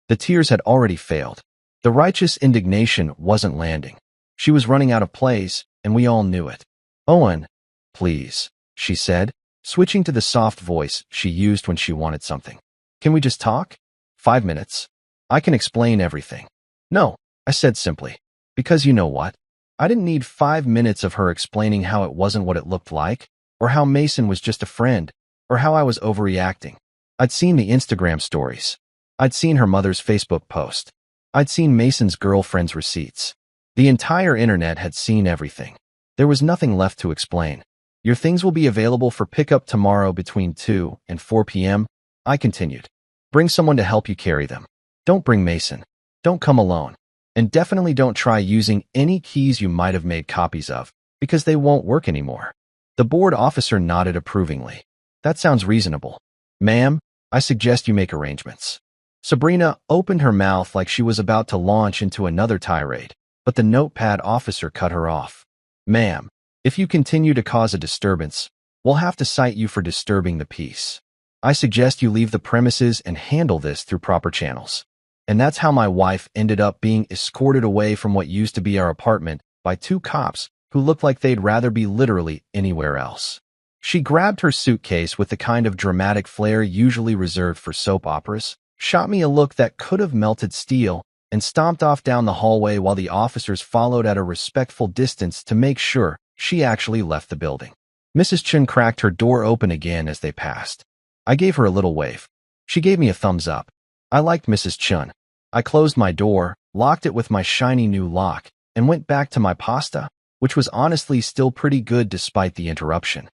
The tears had already failed. The righteous indignation wasn't landing. She was running out of plays, and we all knew it. Owen, please, she said, switching to the soft voice she used when she wanted something. Can we just talk? 5 minutes. I can explain everything. No, I said simply. Because you know what? I didn't need 5 minutes of her explaining how it wasn't what it looked like, or how Mason was just a friend, or how I was overreacting. I'd seen the Instagram stories. I'd seen her mother's Facebook post. I'd seen Mason's girlfriend's receipts. The entire internet had seen everything. There was nothing left to explain. Your things will be available for pickup tomorrow between 2 and 4 p.m., I continued. Bring someone to help you carry them. Don't bring Mason. Don't come alone. And definitely don't try using any keys you might have made copies of, because they won't work anymore. The board officer nodded approvingly. That sounds reasonable. Ma'am, I suggest you make arrangements. Sabrina opened her mouth like she was about to launch into another tirade, but the notepad officer cut her off. Ma'am, if you continue to cause a disturbance, we'll have to cite you for disturbing the peace. I suggest you leave the premises and handle this through proper channels. And that's how my wife ended up being escorted away from what used to be our apartment by 2 cops who looked like they'd rather be literally anywhere else. She grabbed her suitcase with the kind of dramatic flair usually reserved for soap operas, shot me a look that could have melted steel, and stomped off down the hallway while the officers followed at a respectful distance to make sure she actually left the building. Mrs. Chun cracked her door open again as they passed. I gave her a little wave. She gave me a thumbs up. I liked Mrs. Chun. I closed my door, locked it with my shiny new lock, and went back to my pasta, which was honestly still pretty good despite the interruption.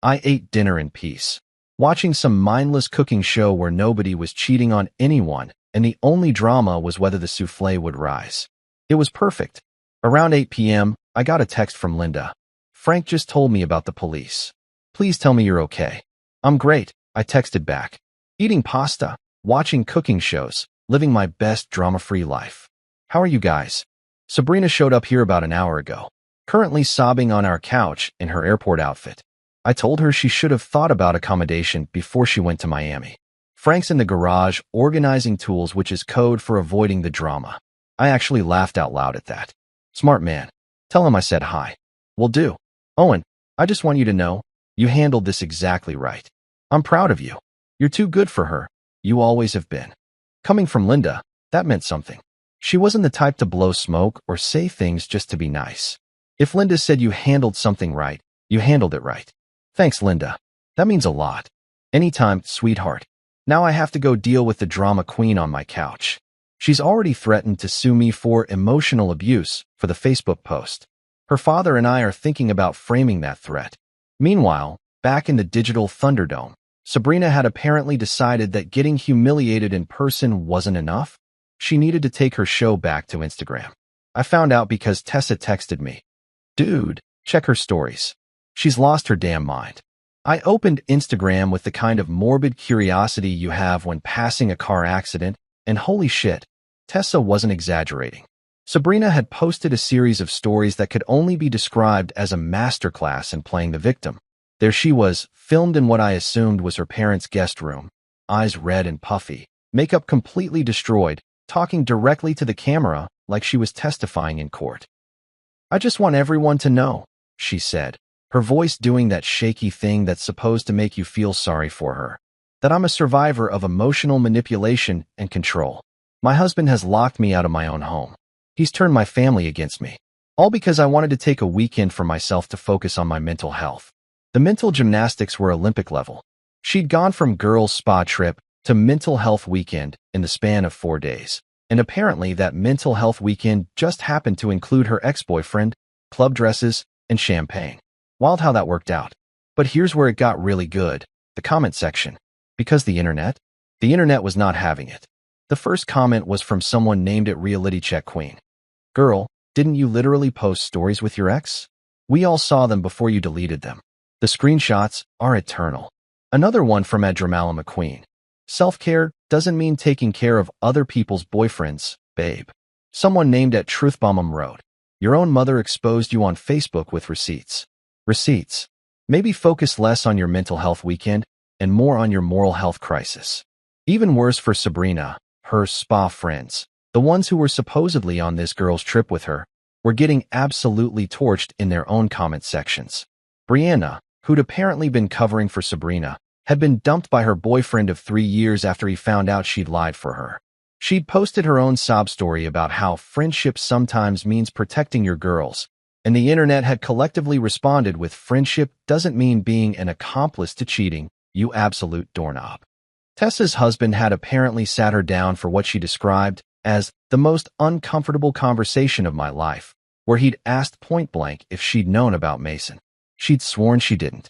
I ate dinner in peace, watching some mindless cooking show where nobody was cheating on anyone, and the only drama was whether the souffle would rise. It was perfect. Around 8 p.m., I got a text from Linda. Frank just told me about the police. Please tell me you're okay. I'm great, I texted back. Eating pasta, watching cooking shows, living my best drama-free life. How are you guys? Sabrina showed up here about an hour ago, currently sobbing on our couch in her airport outfit. I told her she should have thought about accommodation before she went to Miami. Frank's in the garage organizing tools, which is code for avoiding the drama. I actually laughed out loud at that. Smart man. Tell him I said hi. Will do. Owen, I just want you to know, you handled this exactly right. I'm proud of you. You're too good for her. You always have been. Coming from Linda, that meant something. She wasn't the type to blow smoke or say things just to be nice. If Linda said you handled something right, you handled it right. Thanks, Linda. That means a lot. Anytime, sweetheart. Now I have to go deal with the drama queen on my couch. She's already threatened to sue me for emotional abuse for the Facebook post. Her father and I are thinking about framing that threat. Meanwhile, back in the digital Thunderdome, Sabrina had apparently decided that getting humiliated in person wasn't enough. She needed to take her show back to Instagram. I found out because Tessa texted me. Dude, check her stories. She's lost her damn mind. I opened Instagram with the kind of morbid curiosity you have when passing a car accident, and holy shit, Tessa wasn't exaggerating. Sabrina had posted a series of stories that could only be described as a masterclass in playing the victim. There she was, filmed in what I assumed was her parents' guest room, eyes red and puffy, makeup completely destroyed, talking directly to the camera like she was testifying in court. I just want everyone to know, she said, her voice doing that shaky thing that's supposed to make you feel sorry for her, that I'm a survivor of emotional manipulation and control. My husband has locked me out of my own home. He's turned my family against me, all because I wanted to take a weekend for myself to focus on my mental health. The mental gymnastics were Olympic level. She'd gone from girls' spa trip to mental health weekend in the span of 4 days. And apparently that mental health weekend just happened to include her ex-boyfriend, club dresses, and champagne. Wild how that worked out. But here's where it got really good, the comment section. Because the internet was not having it. The first comment was from someone named it Reality Check Queen. Girl, didn't you literally post stories with your ex? We all saw them before you deleted them. The screenshots are eternal. Another one from Adramala McQueen. Self-care doesn't mean taking care of other people's boyfriends, babe. Someone named at Truthbombum wrote, your own mother exposed you on Facebook with receipts. Receipts. Maybe focus less on your mental health weekend and more on your moral health crisis. Even worse for Sabrina, her spa friends, the ones who were supposedly on this girl's trip with her, were getting absolutely torched in their own comment sections. Brianna, who'd apparently been covering for Sabrina, had been dumped by her boyfriend of 3 years after he found out she'd lied for her. She'd posted her own sob story about how friendship sometimes means protecting your girls, and the internet had collectively responded with friendship doesn't mean being an accomplice to cheating, you absolute doorknob. Tessa's husband had apparently sat her down for what she described as the most uncomfortable conversation of my life, where he'd asked point blank if she'd known about Mason. She'd sworn she didn't.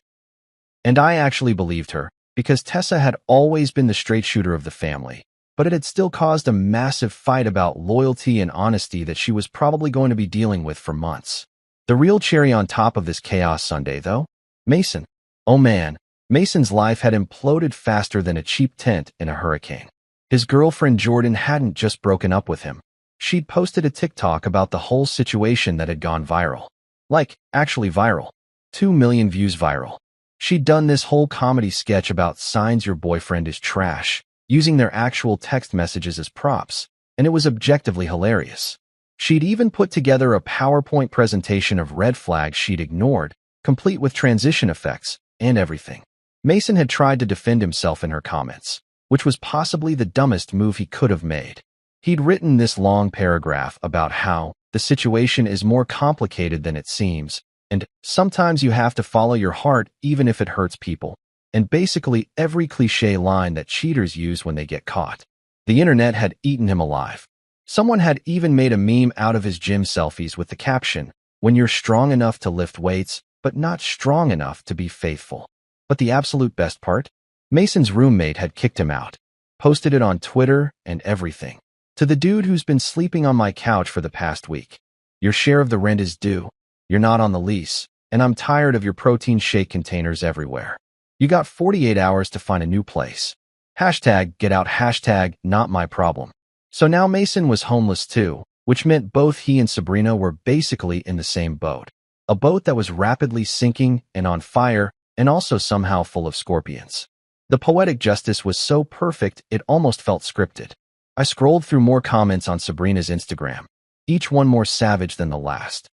And I actually believed her, because Tessa had always been the straight shooter of the family, but it had still caused a massive fight about loyalty and honesty that she was probably going to be dealing with for months. The real cherry on top of this chaos Sunday, though? Mason. Oh man, Mason's life had imploded faster than a cheap tent in a hurricane. His girlfriend Jordan hadn't just broken up with him. She'd posted a TikTok about the whole situation that had gone viral. Like, actually viral. 2 million views viral. She'd done this whole comedy sketch about signs your boyfriend is trash, using their actual text messages as props, and it was objectively hilarious. She'd even put together a PowerPoint presentation of red flags she'd ignored, complete with transition effects and everything. Mason had tried to defend himself in her comments, which was possibly the dumbest move he could have made. He'd written this long paragraph about how the situation is more complicated than it seems, and sometimes you have to follow your heart even if it hurts people, and basically every cliché line that cheaters use when they get caught. The internet had eaten him alive. Someone had even made a meme out of his gym selfies with the caption, when you're strong enough to lift weights, but not strong enough to be faithful. But the absolute best part? Mason's roommate had kicked him out, posted it on Twitter and everything. To the dude who's been sleeping on my couch for the past week. Your share of the rent is due. You're not on the lease, and I'm tired of your protein shake containers everywhere. You got 48 hours to find a new place. Hashtag get out, hashtag not my problem. So now Mason was homeless too, which meant both he and Sabrina were basically in the same boat. A boat that was rapidly sinking and on fire, and also somehow full of scorpions. The poetic justice was so perfect it almost felt scripted. I scrolled through more comments on Sabrina's Instagram, each one more savage than the last.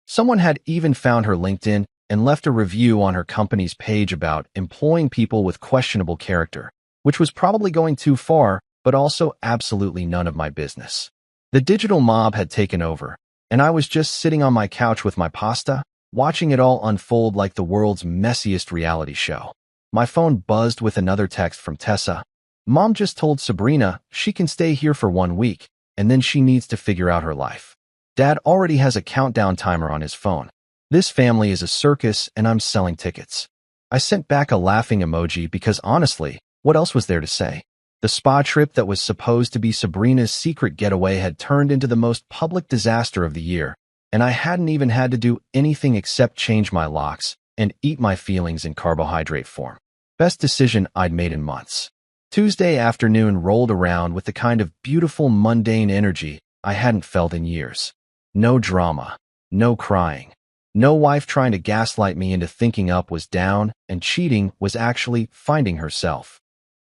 Someone had even found her LinkedIn and left a review on her company's page about employing people with questionable character, which was probably going too far, but also absolutely none of my business. The digital mob had taken over, and I was just sitting on my couch with my pasta, watching it all unfold like the world's messiest reality show. My phone buzzed with another text from Tessa. Mom just told Sabrina she can stay here for 1 week, and then she needs to figure out her life. Dad already has a countdown timer on his phone. This family is a circus, and I'm selling tickets. I sent back a laughing emoji because honestly, what else was there to say? The spa trip that was supposed to be Sabrina's secret getaway had turned into the most public disaster of the year, and I hadn't even had to do anything except change my locks and eat my feelings in carbohydrate form. Best decision I'd made in months. Tuesday afternoon rolled around with the kind of beautiful, mundane energy I hadn't felt in years. No drama, no crying, no wife trying to gaslight me into thinking up was down and cheating was actually finding herself.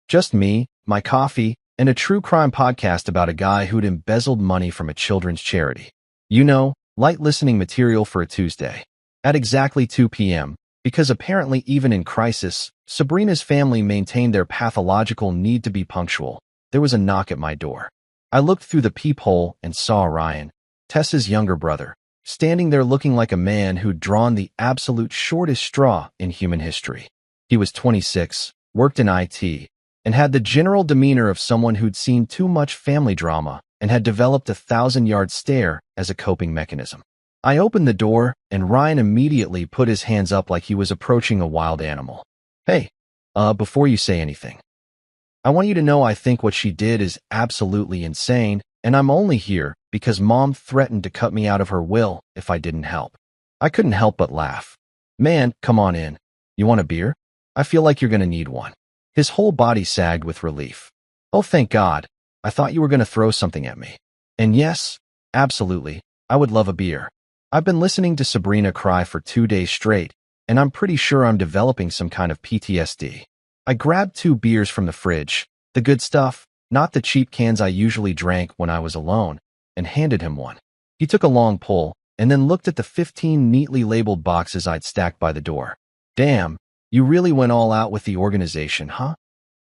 Just me, my coffee, and a true crime podcast about a guy who'd embezzled money from a children's charity. You know, light listening material for a Tuesday. At exactly 2 p.m., because apparently even in crisis, Sabrina's family maintained their pathological need to be punctual, there was a knock at my door. I looked through the peephole and saw Ryan, Tessa's younger brother, standing there looking like a man who'd drawn the absolute shortest straw in human history. He was 26, worked in IT, and had the general demeanor of someone who'd seen too much family drama and had developed a 1,000-yard stare as a coping mechanism. I opened the door, and Ryan immediately put his hands up like he was approaching a wild animal. Hey, before you say anything, I want you to know I think what she did is absolutely insane, and I'm only here because Mom threatened to cut me out of her will if I didn't help. I couldn't help but laugh. Man, come on in. You want a beer? I feel like you're gonna need one. His whole body sagged with relief. Oh, thank God. I thought you were gonna throw something at me. And yes, absolutely, I would love a beer. I've been listening to Sabrina cry for 2 days straight, and I'm pretty sure I'm developing some kind of PTSD. I grabbed 2 beers from the fridge, the good stuff, not the cheap cans I usually drank when I was alone, and handed him one. He took a long pull, and then looked at the 15 neatly labeled boxes I'd stacked by the door. Damn, you really went all out with the organization, huh?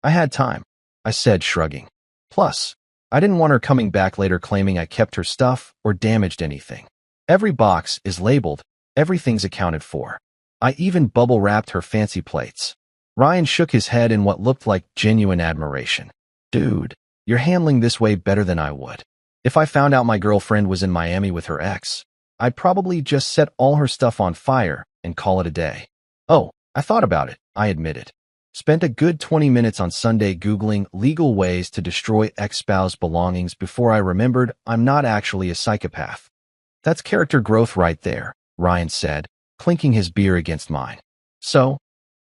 I had time, I said, shrugging. Plus, I didn't want her coming back later claiming I kept her stuff or damaged anything. Every box is labeled, everything's accounted for. I even bubble-wrapped her fancy plates. Ryan shook his head in what looked like genuine admiration. Dude, you're handling this way better than I would. If I found out my girlfriend was in Miami with her ex, I'd probably just set all her stuff on fire and call it a day. Oh, I thought about it, I admitted. Spent a good 20 minutes on Sunday Googling legal ways to destroy ex-spouse belongings before I remembered I'm not actually a psychopath. That's character growth right there, Ryan said, clinking his beer against mine. So,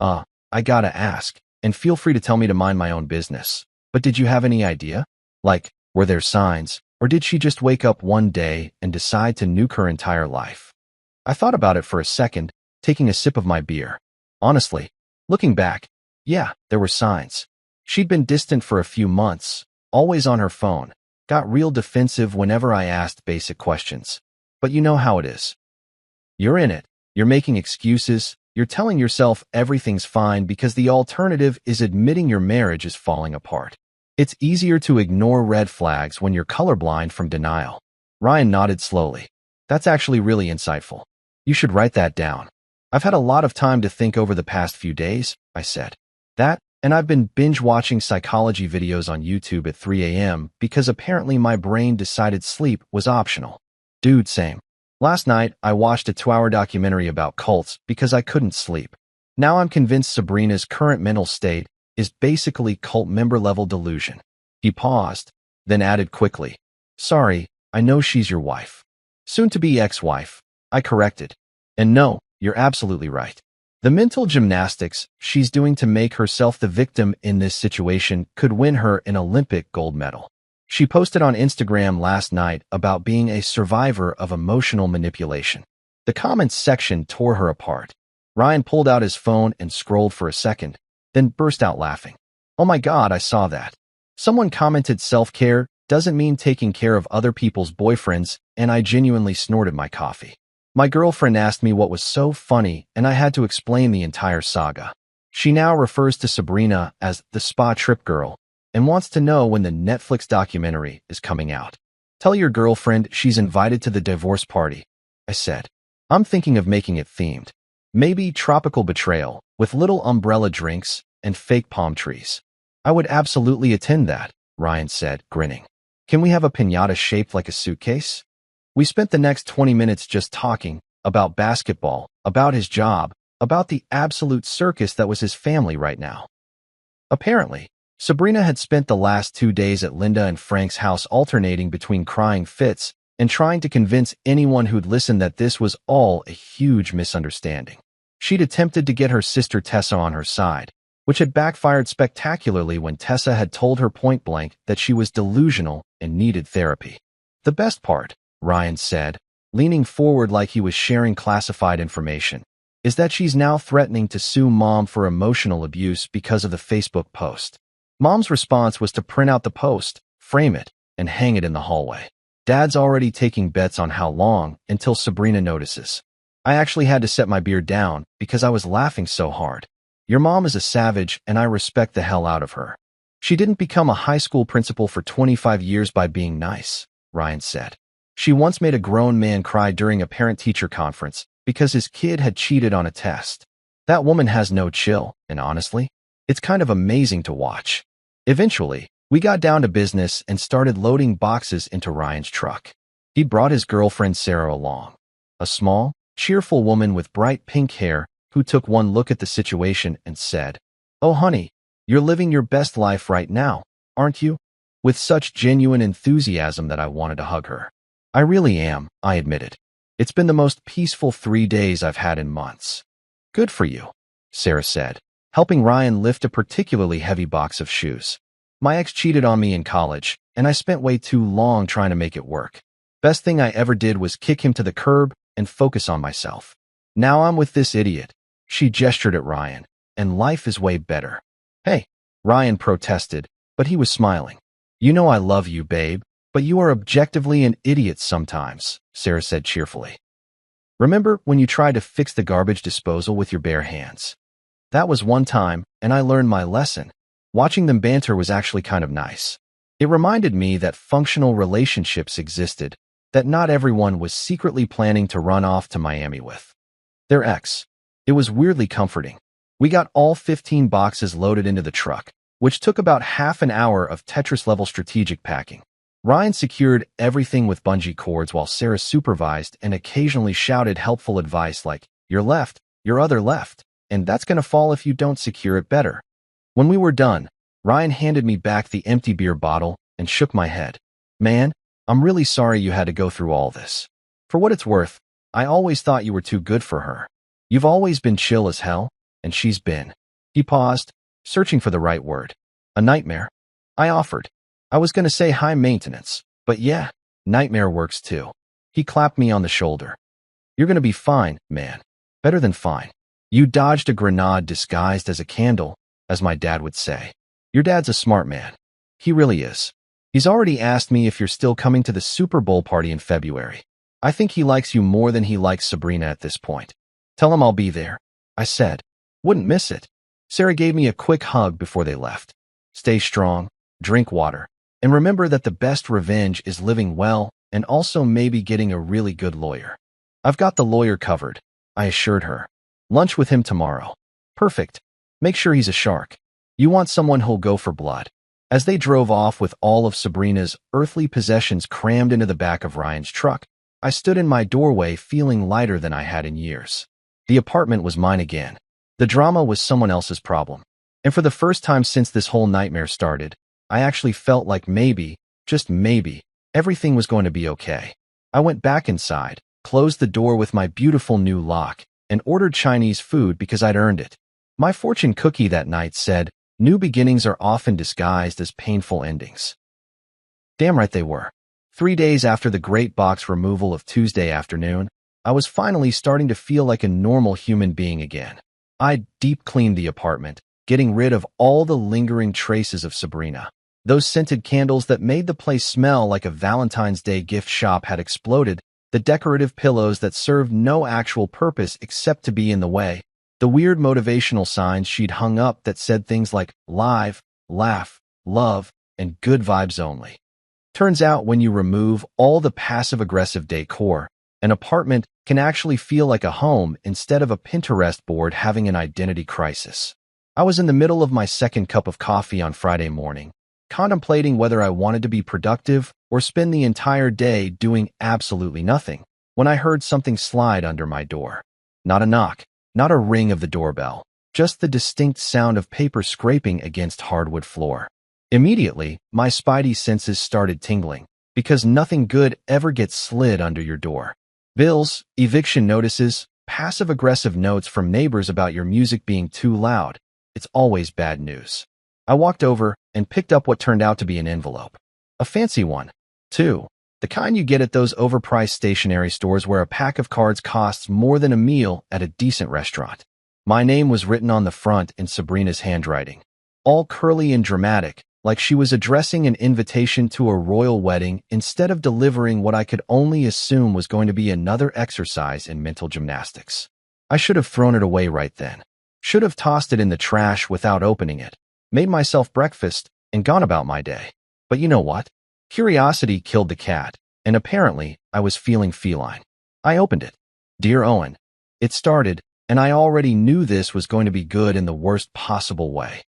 I gotta ask, and feel free to tell me to mind my own business, but did you have any idea? Like, were there signs, or did she just wake up one day and decide to nuke her entire life? I thought about it for a second, taking a sip of my beer. Honestly, looking back, yeah, there were signs. She'd been distant for a few months, always on her phone, got real defensive whenever I asked basic questions. But you know how it is. You're in it, you're making excuses, you're telling yourself everything's fine because the alternative is admitting your marriage is falling apart. It's easier to ignore red flags when you're colorblind from denial. Ryan nodded slowly. That's actually really insightful. You should write that down. I've had a lot of time to think over the past few days, I said. That, and I've been binge-watching psychology videos on YouTube at 3 a.m. because apparently my brain decided sleep was optional. Dude, same. Last night, I watched a 2-hour documentary about cults because I couldn't sleep. Now I'm convinced Sabrina's current mental state is basically cult member-level delusion. He paused, then added quickly, Sorry, I know she's your wife. Soon-to-be ex-wife, I corrected. And no, you're absolutely right. The mental gymnastics she's doing to make herself the victim in this situation could win her an Olympic gold medal. She posted on Instagram last night about being a survivor of emotional manipulation. The comments section tore her apart. Ryan pulled out his phone and scrolled for a second, then burst out laughing. Oh my God, I saw that. Someone commented self-care doesn't mean taking care of other people's boyfriends, and I genuinely snorted my coffee. My girlfriend asked me what was so funny, and I had to explain the entire saga. She now refers to Sabrina as the spa trip girl and wants to know when the Netflix documentary is coming out. Tell your girlfriend she's invited to the divorce party, I said. I'm thinking of making it themed. Maybe tropical betrayal, with little umbrella drinks and fake palm trees. I would absolutely attend that, Ryan said, grinning. Can we have a piñata shaped like a suitcase? We spent the next 20 minutes just talking about basketball, about his job, about the absolute circus that was his family right now. Apparently, Sabrina had spent the last 2 days at Linda and Frank's house alternating between crying fits and trying to convince anyone who'd listen that this was all a huge misunderstanding. She'd attempted to get her sister Tessa on her side, which had backfired spectacularly when Tessa had told her point-blank that she was delusional and needed therapy. The best part, Ryan said, leaning forward like he was sharing classified information, is that she's now threatening to sue Mom for emotional abuse because of the Facebook post. Mom's response was to print out the post, frame it, and hang it in the hallway. Dad's already taking bets on how long until Sabrina notices. I actually had to set my beer down because I was laughing so hard. Your mom is a savage and I respect the hell out of her. She didn't become a high school principal for 25 years by being nice, Ryan said. She once made a grown man cry during a parent-teacher conference because his kid had cheated on a test. That woman has no chill, and honestly, it's kind of amazing to watch. Eventually, we got down to business and started loading boxes into Ryan's truck. He brought his girlfriend Sarah along, a small, cheerful woman with bright pink hair who took one look at the situation and said, "Oh honey, you're living your best life right now, aren't you?" With such genuine enthusiasm that I wanted to hug her. I really am, I admitted. It's been the most peaceful 3 days I've had in months. Good for you, Sarah said, helping Ryan lift a particularly heavy box of shoes. My ex cheated on me in college, and I spent way too long trying to make it work. Best thing I ever did was kick him to the curb and focus on myself. Now I'm with this idiot. She gestured at Ryan, and life is way better. Hey, Ryan protested, but he was smiling. You know I love you, babe, but you are objectively an idiot sometimes, Sarah said cheerfully. Remember when you tried to fix the garbage disposal with your bare hands? That was one time, and I learned my lesson. Watching them banter was actually kind of nice. It reminded me that functional relationships existed, that not everyone was secretly planning to run off to Miami with their ex. It was weirdly comforting. We got all 15 boxes loaded into the truck, which took about half an hour of Tetris-level strategic packing. Ryan secured everything with bungee cords while Sarah supervised and occasionally shouted helpful advice like, "Your left, your other left, and that's gonna fall if you don't secure it better." When we were done, Ryan handed me back the empty beer bottle and shook my head. "Man, I'm really sorry you had to go through all this. For what it's worth, I always thought you were too good for her. You've always been chill as hell, and she's been." He paused, searching for the right word. "A nightmare?" I offered. I was going to say high maintenance, but yeah, nightmare works too. He clapped me on the shoulder. "You're going to be fine, man. Better than fine. You dodged a grenade disguised as a candle, as my dad would say. Your dad's a smart man. He really is. He's already asked me if you're still coming to the Super Bowl party in February. I think he likes you more than he likes Sabrina at this point. Tell him I'll be there," I said. "Wouldn't miss it." Sarah gave me a quick hug before they left. "Stay strong, drink water, and remember that the best revenge is living well and also maybe getting a really good lawyer." "I've got the lawyer covered," I assured her. "Lunch with him tomorrow." "Perfect. Make sure he's a shark. You want someone who'll go for blood." As they drove off with all of Sabrina's earthly possessions crammed into the back of Ryan's truck, I stood in my doorway feeling lighter than I had in years. The apartment was mine again. The drama was someone else's problem. And for the first time since this whole nightmare started, I actually felt like maybe, just maybe, everything was going to be okay. I went back inside, closed the door with my beautiful new lock, and ordered Chinese food because I'd earned it. My fortune cookie that night said, "New beginnings are often disguised as painful endings." Damn right they were. 3 days after the great box removal of Tuesday afternoon, I was finally starting to feel like a normal human being again. I deep cleaned the apartment, getting rid of all the lingering traces of Sabrina. Those scented candles that made the place smell like a Valentine's Day gift shop had exploded, the decorative pillows that served no actual purpose except to be in the way, the weird motivational signs she'd hung up that said things like live, laugh, love, and good vibes only. Turns out when you remove all the passive-aggressive decor, an apartment can actually feel like a home instead of a Pinterest board having an identity crisis. I was in the middle of my second cup of coffee on Friday morning, contemplating whether I wanted to be productive or spend the entire day doing absolutely nothing, when I heard something slide under my door. Not a knock, not a ring of the doorbell, just the distinct sound of paper scraping against hardwood floor. Immediately, my spidey senses started tingling, because nothing good ever gets slid under your door. Bills, eviction notices, passive-aggressive notes from neighbors about your music being too loud. It's always bad news. I walked over and picked up what turned out to be an envelope. A fancy one, too. The kind you get at those overpriced stationery stores where a pack of cards costs more than a meal at a decent restaurant. My name was written on the front in Sabrina's handwriting, all curly and dramatic, like she was addressing an invitation to a royal wedding instead of delivering what I could only assume was going to be another exercise in mental gymnastics. I should have thrown it away right then. Should have tossed it in the trash without opening it, made myself breakfast, and gone about my day. But you know what? Curiosity killed the cat, and apparently I was feeling feline. I opened it. Dear Owen. It started, and I already knew this was going to be good in the worst possible way.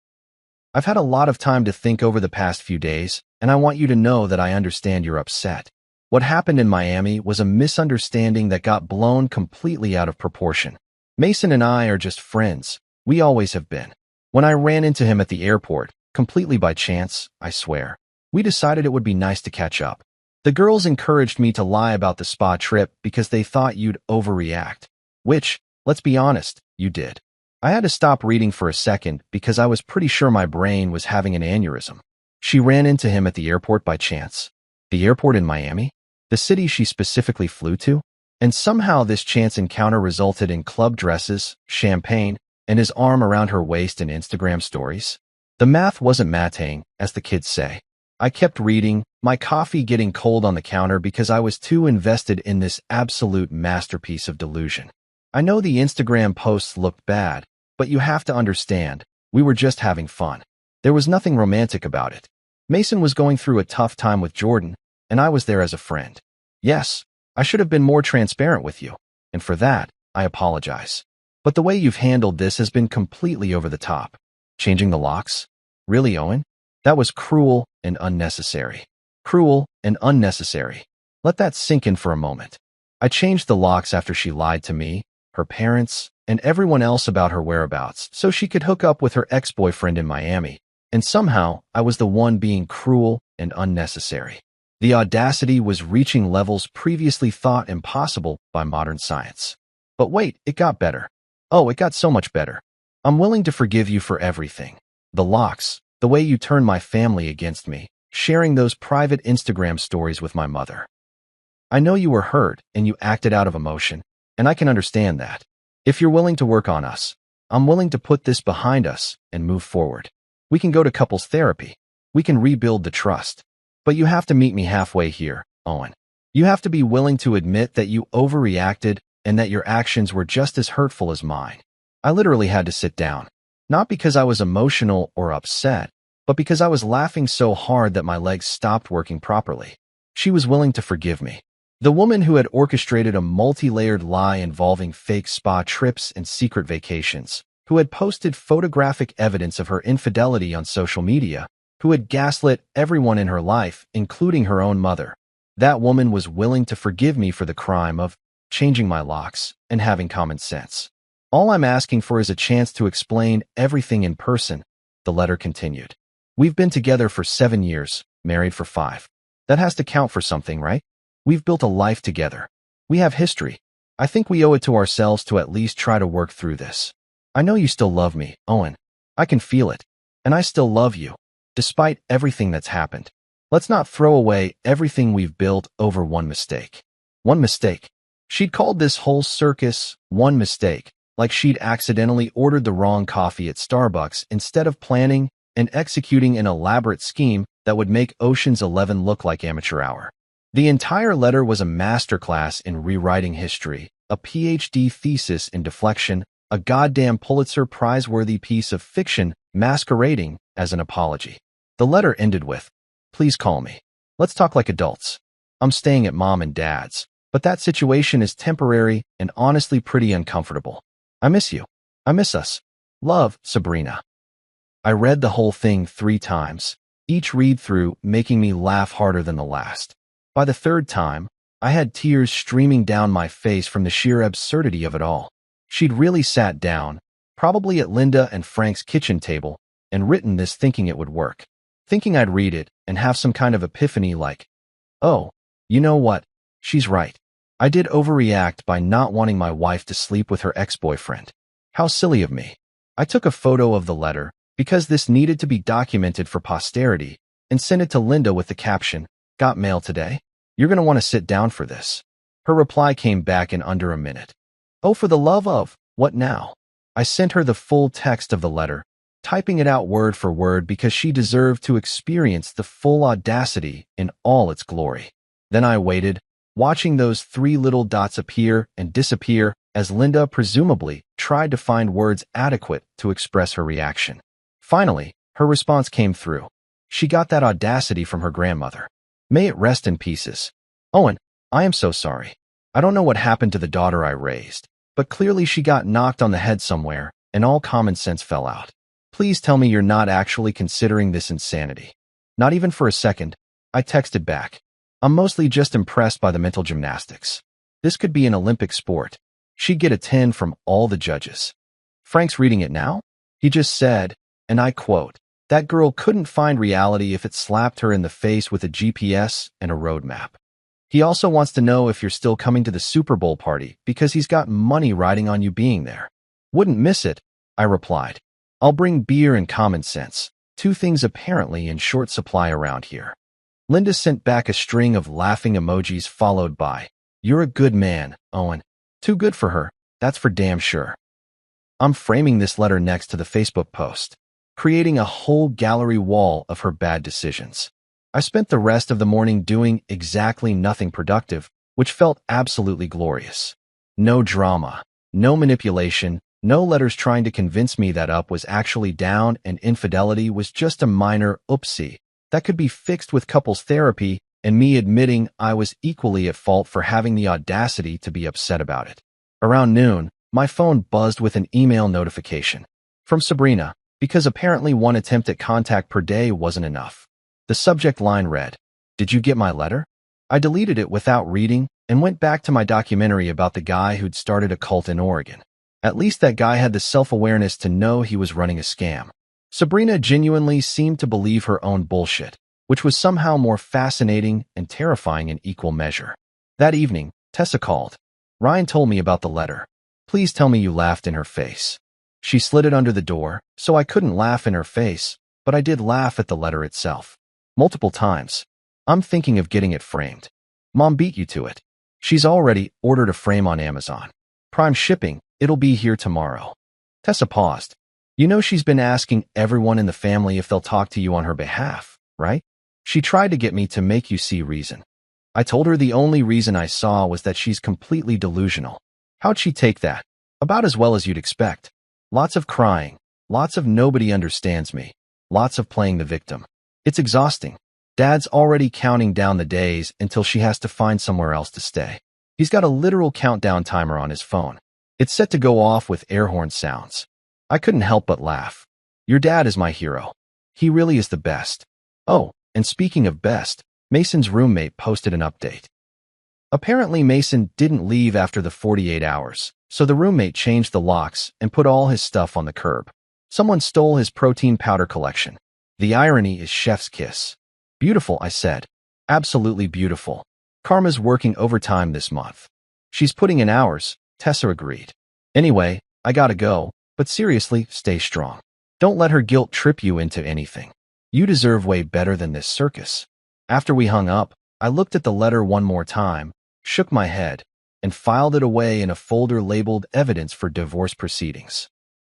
I've had a lot of time to think over the past few days, and I want you to know that I understand you're upset. What happened in Miami was a misunderstanding that got blown completely out of proportion. Mason and I are just friends. We always have been. When I ran into him at the airport, completely by chance, I swear, we decided it would be nice to catch up. The girls encouraged me to lie about the spa trip because they thought you'd overreact. Which, let's be honest, you did. I had to stop reading for a second because I was pretty sure my brain was having an aneurysm. She ran into him at the airport by chance. The airport in Miami? The city she specifically flew to? And somehow this chance encounter resulted in club dresses, champagne, and his arm around her waist in Instagram stories? The math wasn't mathing, as the kids say. I kept reading, my coffee getting cold on the counter because I was too invested in this absolute masterpiece of delusion. I know the Instagram posts looked bad, but you have to understand, we were just having fun. There was nothing romantic about it. Mason was going through a tough time with Jordan, and I was there as a friend. Yes, I should have been more transparent with you, and for that, I apologize. But the way you've handled this has been completely over the top. Changing the locks? Really, Owen? That was cruel and unnecessary. Cruel and unnecessary. Let that sink in for a moment. I changed the locks after she lied to me, her parents, and everyone else about her whereabouts so she could hook up with her ex-boyfriend in Miami. And somehow, I was the one being cruel and unnecessary. The audacity was reaching levels previously thought impossible by modern science. But wait, it got better. Oh, it got so much better. I'm willing to forgive you for everything. The locks, the way you turned my family against me, sharing those private Instagram stories with my mother. I know you were hurt and you acted out of emotion, and I can understand that. If you're willing to work on us, I'm willing to put this behind us and move forward. We can go to couples therapy. We can rebuild the trust. But you have to meet me halfway here, Owen. You have to be willing to admit that you overreacted and that your actions were just as hurtful as mine. I literally had to sit down. Not because I was emotional or upset, but because I was laughing so hard that my legs stopped working properly. She was willing to forgive me. The woman who had orchestrated a multi-layered lie involving fake spa trips and secret vacations, who had posted photographic evidence of her infidelity on social media, who had gaslit everyone in her life, including her own mother. That woman was willing to forgive me for the crime of changing my locks and having common sense. All I'm asking for is a chance to explain everything in person, the letter continued. We've been together for 7 years, married for 5. That has to count for something, right? We've built a life together. We have history. I think we owe it to ourselves to at least try to work through this. I know you still love me, Owen. I can feel it. And I still love you, despite everything that's happened. Let's not throw away everything we've built over one mistake. One mistake. She'd called this whole circus one mistake, like she'd accidentally ordered the wrong coffee at Starbucks instead of planning and executing an elaborate scheme that would make Ocean's 11 look like amateur hour. The entire letter was a masterclass in rewriting history, a PhD thesis in deflection, a goddamn Pulitzer Prize-worthy piece of fiction masquerading as an apology. The letter ended with, "Please call me. Let's talk like adults. I'm staying at mom and dad's, but that situation is temporary and honestly pretty uncomfortable. I miss you. I miss us. Love, Sabrina." I read the whole thing 3 times, each read-through making me laugh harder than the last. By the 3rd time, I had tears streaming down my face from the sheer absurdity of it all. She'd really sat down, probably at Linda and Frank's kitchen table, and written this thinking it would work. Thinking I'd read it and have some kind of epiphany like, oh, you know what? She's right. I did overreact by not wanting my wife to sleep with her ex-boyfriend. How silly of me. I took a photo of the letter, because this needed to be documented for posterity, and sent it to Linda with the caption, "Got mail today? You're going to want to sit down for this." Her reply came back in under a minute. "Oh, for the love of, what now?" I sent her the full text of the letter, typing it out word for word because she deserved to experience the full audacity in all its glory. Then I waited, watching those 3 little dots appear and disappear as Linda presumably tried to find words adequate to express her reaction. Finally, her response came through. She got that audacity from her grandmother. May it rest in pieces. "Owen, I am so sorry. I don't know what happened to the daughter I raised, but clearly she got knocked on the head somewhere and all common sense fell out. Please tell me you're not actually considering this insanity." Not even for a second, I texted back. "I'm mostly just impressed by the mental gymnastics. This could be an Olympic sport. She'd get a 10 from all the judges." Frank's reading it now? He just said, and I quote, "That girl couldn't find reality if it slapped her in the face with a GPS and a roadmap." He also wants to know if you're still coming to the Super Bowl party because he's got money riding on you being there. "Wouldn't miss it," I replied. "I'll bring beer and common sense, 2 things apparently in short supply around here." Linda sent back a string of laughing emojis followed by, "You're a good man, Owen." Too good for her, that's for damn sure. I'm framing this letter next to the Facebook post, creating a whole gallery wall of her bad decisions. I spent the rest of the morning doing exactly nothing productive, which felt absolutely glorious. No drama, no manipulation, no letters trying to convince me that Up was actually down and infidelity was just a minor oopsie that could be fixed with couples therapy and me admitting I was equally at fault for having the audacity to be upset about it. Around noon, my phone buzzed with an email notification from Sabrina, because apparently 1 attempt at contact per day wasn't enough. The subject line read, "Did you get my letter?" I deleted it without reading and went back to my documentary about the guy who'd started a cult in Oregon. At least that guy had the self-awareness to know he was running a scam. Sabrina genuinely seemed to believe her own bullshit, which was somehow more fascinating and terrifying in equal measure. That evening, Tessa called. "Ryan told me about the letter. Please tell me you laughed in her face." She slid it under the door, so I couldn't laugh in her face, but I did laugh at the letter itself. Multiple times. "I'm thinking of getting it framed." "Mom beat you to it." "She's already ordered a frame on Amazon. Prime shipping, it'll be here tomorrow." Tessa paused. "You know she's been asking everyone in the family if they'll talk to you on her behalf, right? She tried to get me to make you see reason." I told her the only reason I saw was that she's completely delusional. How'd she take that? About as well as you'd expect. Lots of crying, lots of nobody understands me, lots of playing the victim. It's exhausting. Dad's already counting down the days until she has to find somewhere else to stay. He's got a literal countdown timer on his phone. It's set to go off with air horn sounds. I couldn't help but laugh. Your dad is my hero. He really is the best. Oh, and speaking of best, Mason's roommate posted an update. Apparently Mason didn't leave after the 48 hours, so the roommate changed the locks and put all his stuff on the curb. Someone stole his protein powder collection. The irony is chef's kiss. Beautiful, I said. Absolutely beautiful. Karma's working overtime this month. She's putting in hours, Tessa agreed. Anyway, I gotta go, but seriously, stay strong. Don't let her guilt trip you into anything. You deserve way better than this circus. After we hung up, I looked at the letter one more time, shook my head, and filed it away in a folder labeled Evidence for Divorce Proceedings.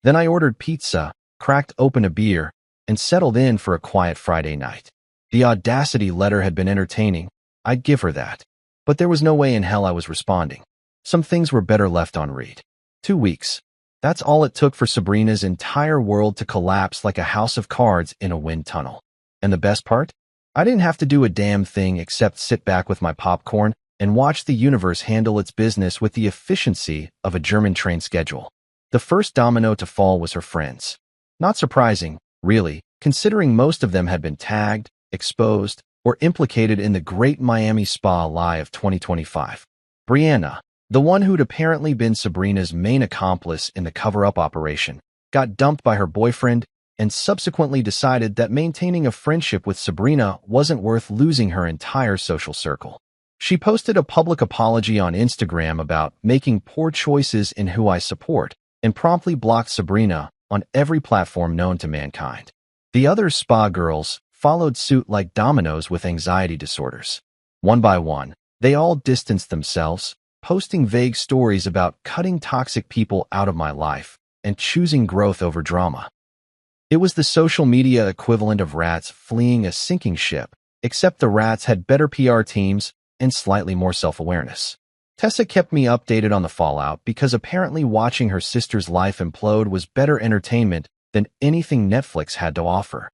Then I ordered pizza, cracked open a beer, and settled in for a quiet Friday night. The audacity letter had been entertaining, I'd give her that. But there was no way in hell I was responding. Some things were better left on read. 2 weeks. That's all it took for Sabrina's entire world to collapse like a house of cards in a wind tunnel. And the best part? I didn't have to do a damn thing except sit back with my popcorn and watch the universe handle its business with the efficiency of a German train schedule. The first domino to fall was her friends. Not surprising, really, considering most of them had been tagged, exposed, or implicated in the Great Miami Spa lie of 2025. Brianna, the one who'd apparently been Sabrina's main accomplice in the cover-up operation, got dumped by her boyfriend and subsequently decided that maintaining a friendship with Sabrina wasn't worth losing her entire social circle. She posted a public apology on Instagram about making poor choices in who I support and promptly blocked Sabrina on every platform known to mankind. The other spa girls followed suit like dominoes with anxiety disorders. One by one, they all distanced themselves, posting vague stories about cutting toxic people out of my life and choosing growth over drama. It was the social media equivalent of rats fleeing a sinking ship, except the rats had better PR teams and slightly more self-awareness. Tessa kept me updated on the fallout because apparently watching her sister's life implode was better entertainment than anything Netflix had to offer.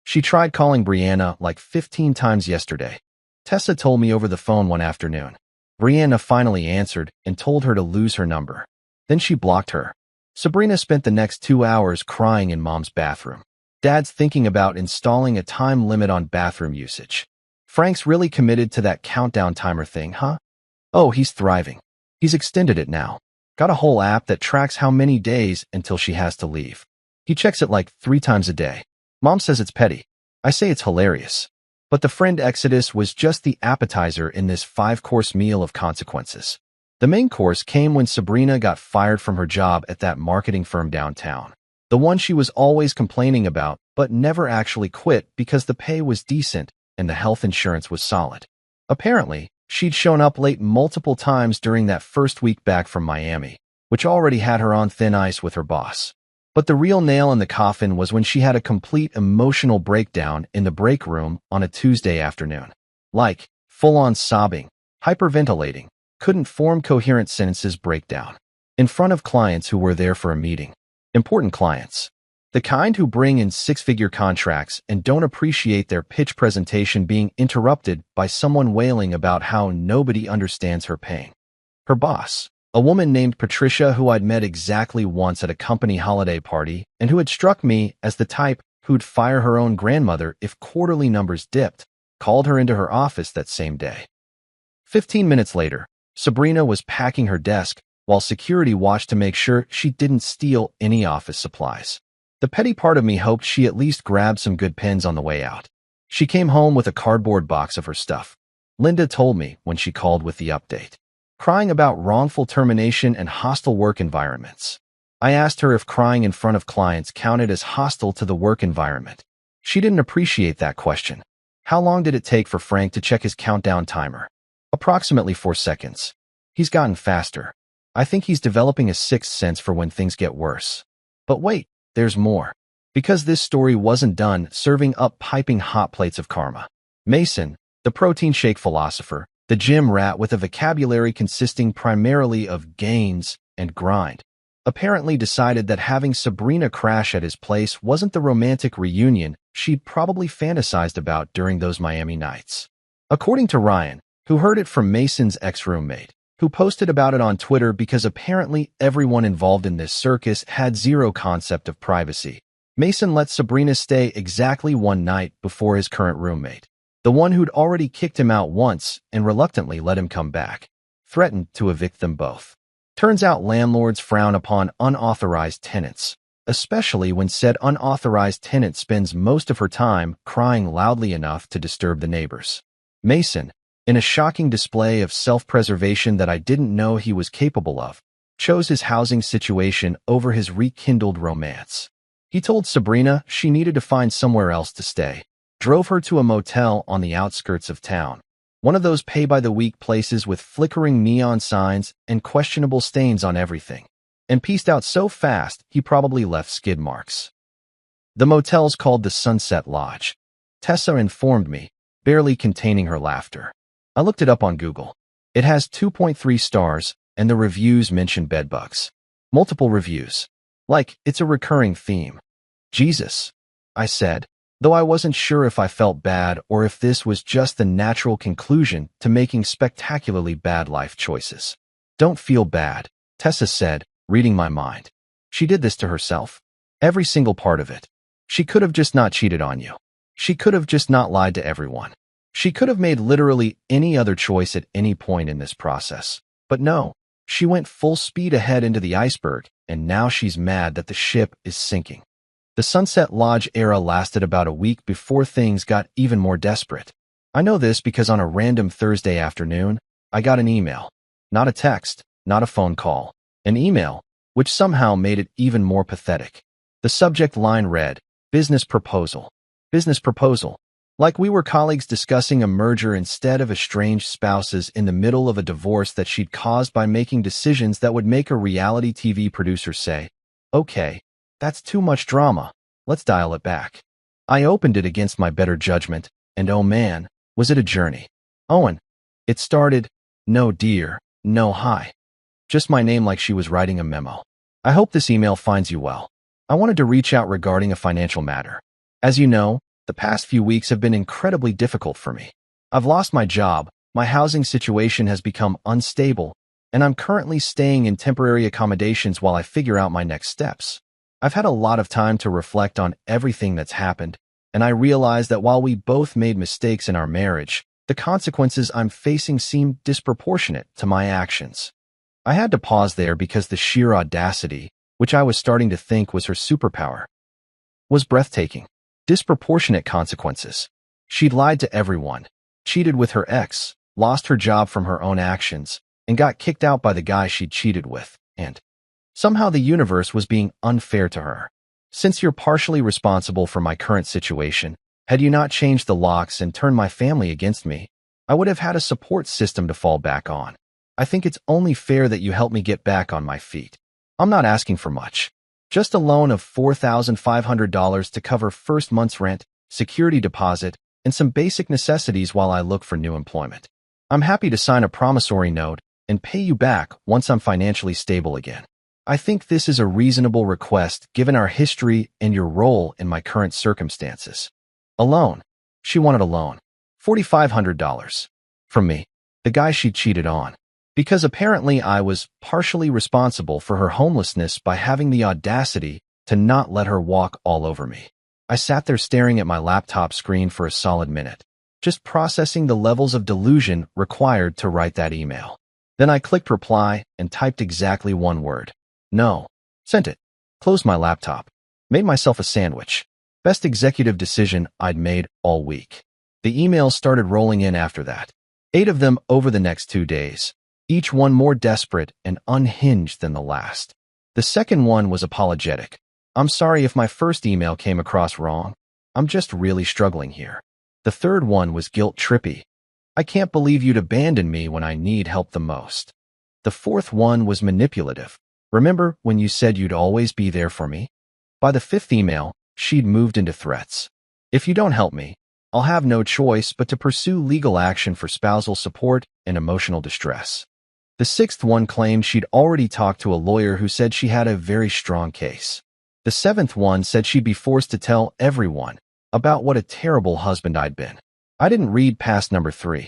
She tried calling Brianna like 15 times yesterday. Tessa told me over the phone one afternoon. Brianna finally answered and told her to lose her number. Then she blocked her. Sabrina spent the next 2 hours crying in Mom's bathroom. Dad's thinking about installing a time limit on bathroom usage. Frank's really committed to that countdown timer thing, huh? Oh, he's thriving. He's extended it now. Got a whole app that tracks how many days until she has to leave. He checks it like 3 times a day. Mom says it's petty. I say it's hilarious. But the friend exodus was just the appetizer in this 5-course meal of consequences. The main course came when Sabrina got fired from her job at that marketing firm downtown. The one she was always complaining about, but never actually quit because the pay was decent and the health insurance was solid. Apparently, she'd shown up late multiple times during that first week back from Miami, which already had her on thin ice with her boss. But the real nail in the coffin was when she had a complete emotional breakdown in the break room on a Tuesday afternoon. Like, full-on sobbing, hyperventilating, couldn't form coherent sentences breakdown. In front of clients who were there for a meeting. Important clients. The kind who bring in 6-figure contracts and don't appreciate their pitch presentation being interrupted by someone wailing about how nobody understands her pain. Her boss. A woman named Patricia who I'd met exactly once at a company holiday party and who had struck me as the type who'd fire her own grandmother if quarterly numbers dipped, called her into her office that same day. 15 minutes later, Sabrina was packing her desk while security watched to make sure she didn't steal any office supplies. The petty part of me hoped she at least grabbed some good pens on the way out. She came home with a cardboard box of her stuff. Linda told me when she called with the update. Crying about wrongful termination and hostile work environments. I asked her if crying in front of clients counted as hostile to the work environment. She didn't appreciate that question. How long did it take for Frank to check his countdown timer? Approximately 4 seconds. He's gotten faster. I think he's developing a sixth sense for when things get worse. But wait, there's more. Because this story wasn't done serving up piping hot plates of karma. Mason, the protein shake philosopher, the gym rat with a vocabulary consisting primarily of gains and grind, apparently decided that having Sabrina crash at his place wasn't the romantic reunion she'd probably fantasized about during those Miami nights. According to Ryan, who heard it from Mason's ex-roommate, who posted about it on Twitter because apparently everyone involved in this circus had zero concept of privacy, Mason let Sabrina stay exactly one night before his current roommate. The one who'd already kicked him out once and reluctantly let him come back, threatened to evict them both. Turns out landlords frown upon unauthorized tenants, especially when said unauthorized tenant spends most of her time crying loudly enough to disturb the neighbors. Mason, in a shocking display of self-preservation that I didn't know he was capable of, chose his housing situation over his rekindled romance. He told Sabrina she needed to find somewhere else to stay. Drove her to a motel on the outskirts of town, One of those pay-by-the-week places with flickering neon signs and questionable stains on everything. And pieced out so fast, he probably left skid marks. The motel's called the Sunset Lodge. Tessa informed me, barely containing her laughter. I looked it up on Google. It has 2.3 stars, and the reviews mention bedbugs. Multiple reviews. Like, it's a recurring theme. Jesus, I said, though I wasn't sure if I felt bad or if this was just the natural conclusion to making spectacularly bad life choices. Don't feel bad, Tessa said, reading my mind. She did this to herself. Every single part of it. She could have just not cheated on you. She could have just not lied to everyone. She could have made literally any other choice at any point in this process. But no, she went full speed ahead into the iceberg, and now she's mad that the ship is sinking. The Sunset Lodge era lasted about a week before things got even more desperate. I know this because on a random Thursday afternoon, I got an email. Not a text, not a phone call. An email, which somehow made it even more pathetic. The subject line read, Business proposal. Business proposal. Like we were colleagues discussing a merger instead of estranged spouses in the middle of a divorce that she'd caused by making decisions that would make a reality TV producer say, okay, that's too much drama. Let's dial it back. I opened it against my better judgment, and oh man, was it a journey. Owen. It started, no dear, no hi. Just my name like she was writing a memo. I hope this email finds you well. I wanted to reach out regarding a financial matter. As you know, the past few weeks have been incredibly difficult for me. I've lost my job, my housing situation has become unstable, and I'm currently staying in temporary accommodations while I figure out my next steps. I've had a lot of time to reflect on everything that's happened, and I realize that while we both made mistakes in our marriage, the consequences I'm facing seem disproportionate to my actions. I had to pause there because the sheer audacity, which I was starting to think was her superpower, was breathtaking. Disproportionate consequences. She'd lied to everyone, cheated with her ex, lost her job from her own actions, and got kicked out by the guy she'd cheated with, and somehow the universe was being unfair to her. Since you're partially responsible for my current situation, had you not changed the locks and turned my family against me, I would have had a support system to fall back on. I think it's only fair that you help me get back on my feet. I'm not asking for much. Just a loan of $4,500 to cover first month's rent, security deposit, and some basic necessities while I look for new employment. I'm happy to sign a promissory note and pay you back once I'm financially stable again. I think this is a reasonable request given our history and your role in my current circumstances. A loan. She wanted a loan. $4,500. From me, the guy she cheated on. Because apparently I was partially responsible for her homelessness by having the audacity to not let her walk all over me. I sat there staring at my laptop screen for a solid minute, just processing the levels of delusion required to write that email. Then I clicked reply and typed exactly one word. No. Sent it. Closed my laptop. Made myself a sandwich. Best executive decision I'd made all week. The emails started rolling in after that. 8 of them over the next 2 days. Each one more desperate and unhinged than the last. The second one was apologetic. I'm sorry if my first email came across wrong. I'm just really struggling here. The third one was guilt-trippy. I can't believe you'd abandon me when I need help the most. The fourth one was manipulative. Remember when you said you'd always be there for me? By the fifth email, she'd moved into threats. If you don't help me, I'll have no choice but to pursue legal action for spousal support and emotional distress. The sixth one claimed she'd already talked to a lawyer who said she had a very strong case. The seventh one said she'd be forced to tell everyone about what a terrible husband I'd been. I didn't read past number 3.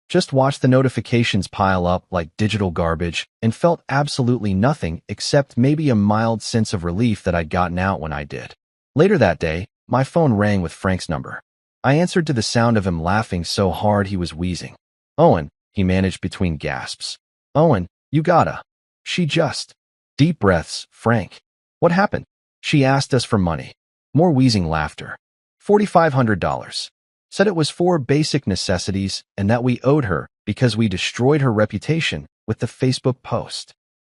Just watched the notifications pile up like digital garbage and felt absolutely nothing except maybe a mild sense of relief that I'd gotten out when I did. Later that day, my phone rang with Frank's number. I answered to the sound of him laughing so hard he was wheezing. Owen, he managed between gasps. Owen, you gotta. She just. Deep breaths, Frank. What happened? She asked us for money. More wheezing laughter. $4,500. Said it was for basic necessities and that we owed her because we destroyed her reputation with the Facebook post.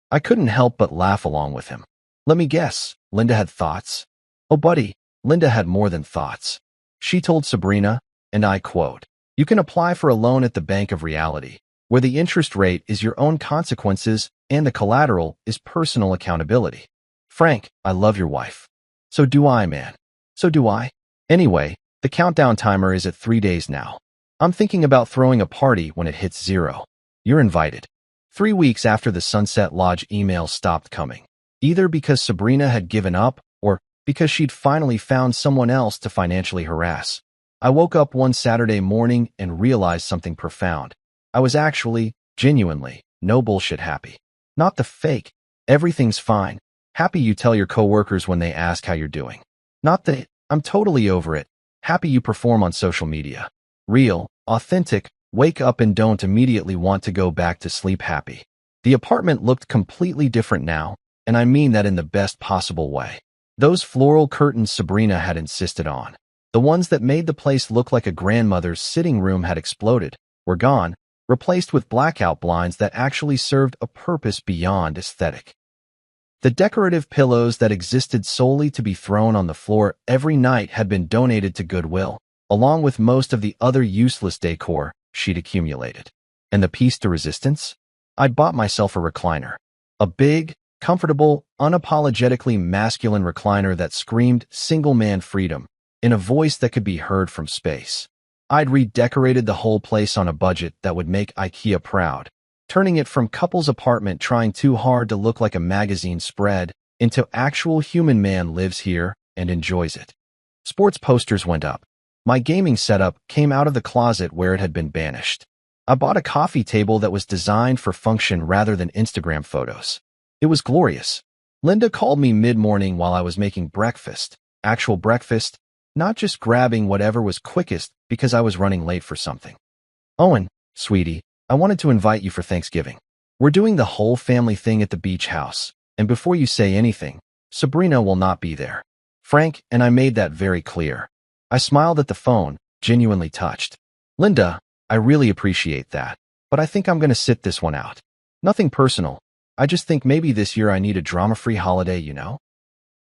I couldn't help but laugh along with him. Let me guess, Linda had thoughts? Oh, buddy, Linda had more than thoughts. She told Sabrina, and I quote, You can apply for a loan at the Bank of Reality, where the interest rate is your own consequences and the collateral is personal accountability. Frank, I love your wife. So do I, man. So do I. Anyway, the countdown timer is at 3 days now. I'm thinking about throwing a party when it hits 0. You're invited. 3 weeks after the Sunset Lodge email stopped coming, either because Sabrina had given up or because she'd finally found someone else to financially harass. I woke up one Saturday morning and realized something profound. I was actually, genuinely, no bullshit happy. Not the fake, everything's fine, happy you tell your coworkers when they ask how you're doing. Not the, I'm totally over it, happy you perform on social media. Real, authentic, wake up and don't immediately want to go back to sleep happy. The apartment looked completely different now, and I mean that in the best possible way. Those floral curtains Sabrina had insisted on, the ones that made the place look like a grandmother's sitting room had exploded, were gone, replaced with blackout blinds that actually served a purpose beyond aesthetic. The decorative pillows that existed solely to be thrown on the floor every night had been donated to Goodwill, along with most of the other useless decor she'd accumulated. And the piece de resistance? I'd bought myself a recliner. A big, comfortable, unapologetically masculine recliner that screamed single-man freedom in a voice that could be heard from space. I'd redecorated the whole place on a budget that would make IKEA proud, turning it from couple's apartment trying too hard to look like a magazine spread into actual human man lives here and enjoys it. Sports posters went up. My gaming setup came out of the closet where it had been banished. I bought a coffee table that was designed for function rather than Instagram photos. It was glorious. Linda called me mid-morning while I was making breakfast, actual breakfast, not just grabbing whatever was quickest because I was running late for something. Owen, sweetie, I wanted to invite you for Thanksgiving. We're doing the whole family thing at the beach house, and before you say anything, Sabrina will not be there. Frank and I made that very clear. I smiled at the phone, genuinely touched. Linda, I really appreciate that, but I think I'm going to sit this one out. Nothing personal. I just think maybe this year I need a drama-free holiday, you know?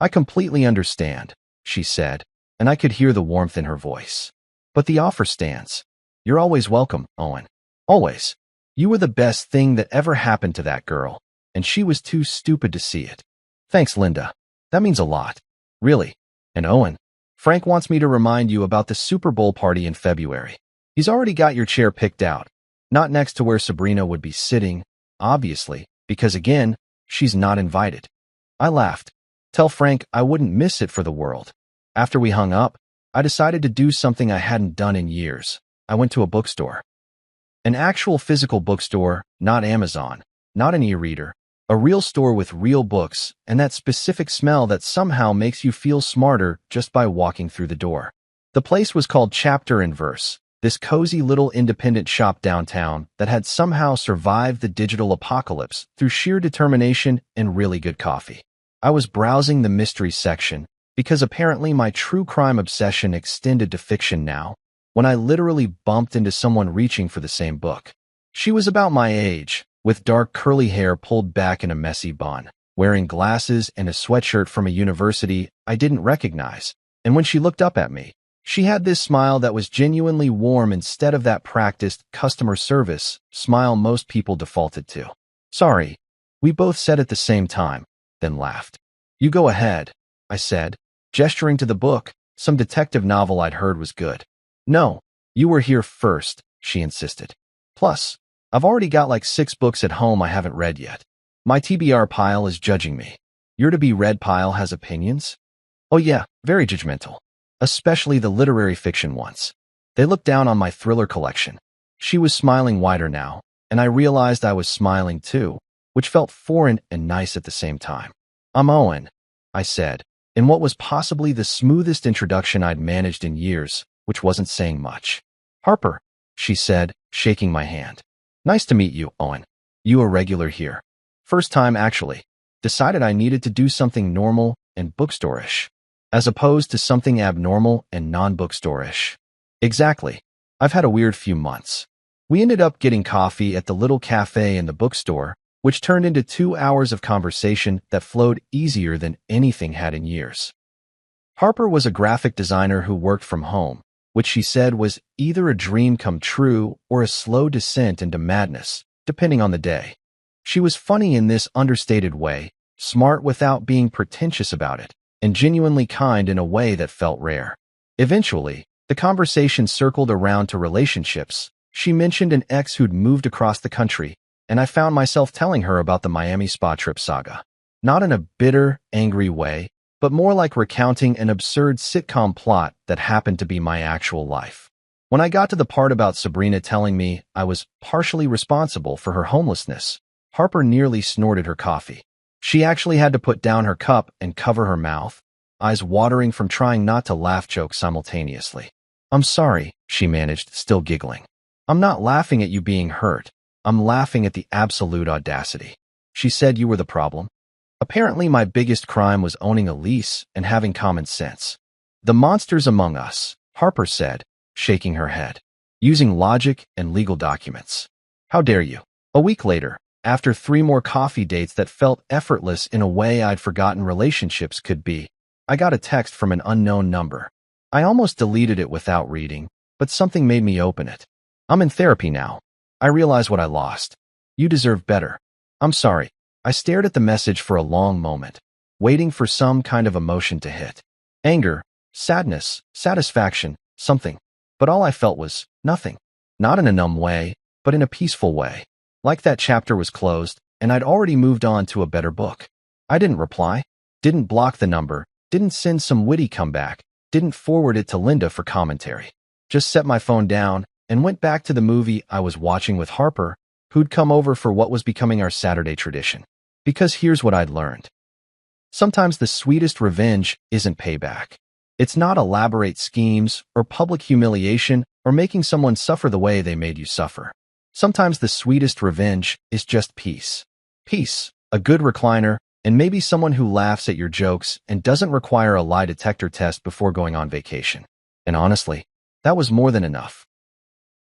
I completely understand, she said, and I could hear the warmth in her voice. But the offer stands. You're always welcome, Owen. Always. You were the best thing that ever happened to that girl, and she was too stupid to see it. Thanks, Linda. That means a lot. Really. And Owen, Frank wants me to remind you about the Super Bowl party in February. He's already got your chair picked out. Not next to where Sabrina would be sitting, obviously, because again, she's not invited. I laughed. Tell Frank I wouldn't miss it for the world. After we hung up, I decided to do something I hadn't done in years. I went to a bookstore. An actual physical bookstore, not Amazon, not an e-reader, a real store with real books and that specific smell that somehow makes you feel smarter just by walking through the door. The place was called Chapter and Verse, this cozy little independent shop downtown that had somehow survived the digital apocalypse through sheer determination and really good coffee. I was browsing the mystery section because apparently my true crime obsession extended to fiction now, when I literally bumped into someone reaching for the same book. She was about my age, with dark curly hair pulled back in a messy bun, wearing glasses and a sweatshirt from a university I didn't recognize, and when she looked up at me, she had this smile that was genuinely warm instead of that practiced customer service smile most people defaulted to. Sorry, we both said at the same time, then laughed. You go ahead, I said, gesturing to the book. Some detective novel I'd heard was good. No, you were here first, she insisted. Plus, I've already got like 6 books at home I haven't read yet. My TBR pile is judging me. Your to-be-read pile has opinions? Oh yeah, very judgmental. Especially the literary fiction ones. They looked down on my thriller collection. She was smiling wider now, and I realized I was smiling too, which felt foreign and nice at the same time. I'm Owen, I said, in what was possibly the smoothest introduction I'd managed in years, which wasn't saying much. Harper, she said, shaking my hand. Nice to meet you, Owen. You a regular here. First time, actually. Decided I needed to do something normal and bookstore-ish, as opposed to something abnormal and non-bookstore-ish. Exactly. I've had a weird few months. We ended up getting coffee at the little cafe in the bookstore, which turned into 2 hours of conversation that flowed easier than anything had in years. Harper was a graphic designer who worked from home, which she said was either a dream come true or a slow descent into madness, depending on the day. She was funny in this understated way, smart without being pretentious about it, and genuinely kind in a way that felt rare. Eventually, the conversation circled around to relationships. She mentioned an ex who'd moved across the country, and I found myself telling her about the Miami spa trip saga. Not in a bitter, angry way, but more like recounting an absurd sitcom plot that happened to be my actual life. When I got to the part about Sabrina telling me I was partially responsible for her homelessness, Harper nearly snorted her coffee. She actually had to put down her cup and cover her mouth, eyes watering from trying not to laugh joke simultaneously. "I'm sorry," she managed, still giggling. "I'm not laughing at you being hurt. I'm laughing at the absolute audacity. She said you were the problem." Apparently, my biggest crime was owning a lease and having common sense. "The monsters among us," Harper said, shaking her head, "using logic and legal documents. How dare you?" A week later, after 3 more coffee dates that felt effortless in a way I'd forgotten relationships could be, I got a text from an unknown number. I almost deleted it without reading, but something made me open it. "I'm in therapy now. I realize what I lost. You deserve better. I'm sorry." I stared at the message for a long moment, waiting for some kind of emotion to hit. Anger, sadness, satisfaction, something. But all I felt was nothing. Not in a numb way, but in a peaceful way. Like that chapter was closed, and I'd already moved on to a better book. I didn't reply, didn't block the number, didn't send some witty comeback, didn't forward it to Linda for commentary. Just set my phone down and went back to the movie I was watching with Harper, who'd come over for what was becoming our Saturday tradition. Because here's what I'd learned. Sometimes the sweetest revenge isn't payback. It's not elaborate schemes or public humiliation or making someone suffer the way they made you suffer. Sometimes the sweetest revenge is just peace. Peace, a good recliner, and maybe someone who laughs at your jokes and doesn't require a lie detector test before going on vacation. And honestly, that was more than enough.